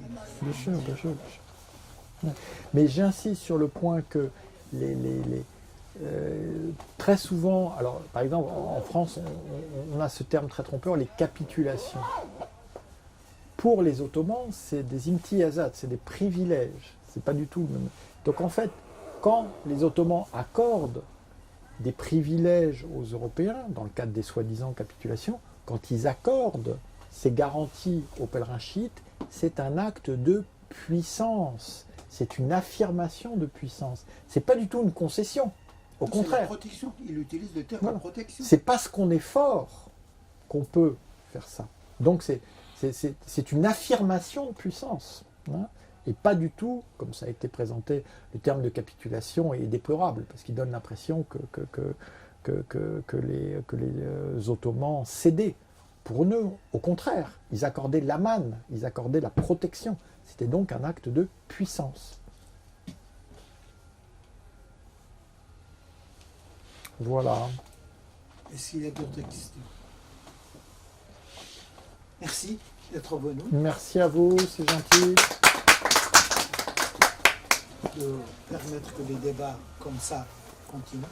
il bien sûr. Mais j'insiste sur le point que très souvent, alors par exemple en France, on a ce terme très trompeur, les capitulations. Pour les Ottomans, c'est des imtiyazat, c'est des privilèges. C'est pas du tout le même. Donc en fait, quand les Ottomans accordent des privilèges aux Européens, dans le cadre des soi-disant capitulations, quand ils accordent ces garanties aux pèlerins chiites, c'est un acte de puissance. C'est une affirmation de puissance. C'est pas du tout une concession. Au contraire. La protection. Il utilise le terme de protection. C'est parce qu'on est fort qu'on peut faire ça. Donc c'est une affirmation de puissance. Hein, et pas du tout, comme ça a été présenté, le terme de capitulation est déplorable, parce qu'il donne l'impression que les Ottomans cédaient. Pour eux, au contraire, ils accordaient l'aman, ils accordaient la protection. C'était donc un acte de puissance. Voilà. Est-ce qu'il y a d'autres questions? Merci d'être venu. Merci à vous, c'est gentil. De permettre que les débats comme ça continuent.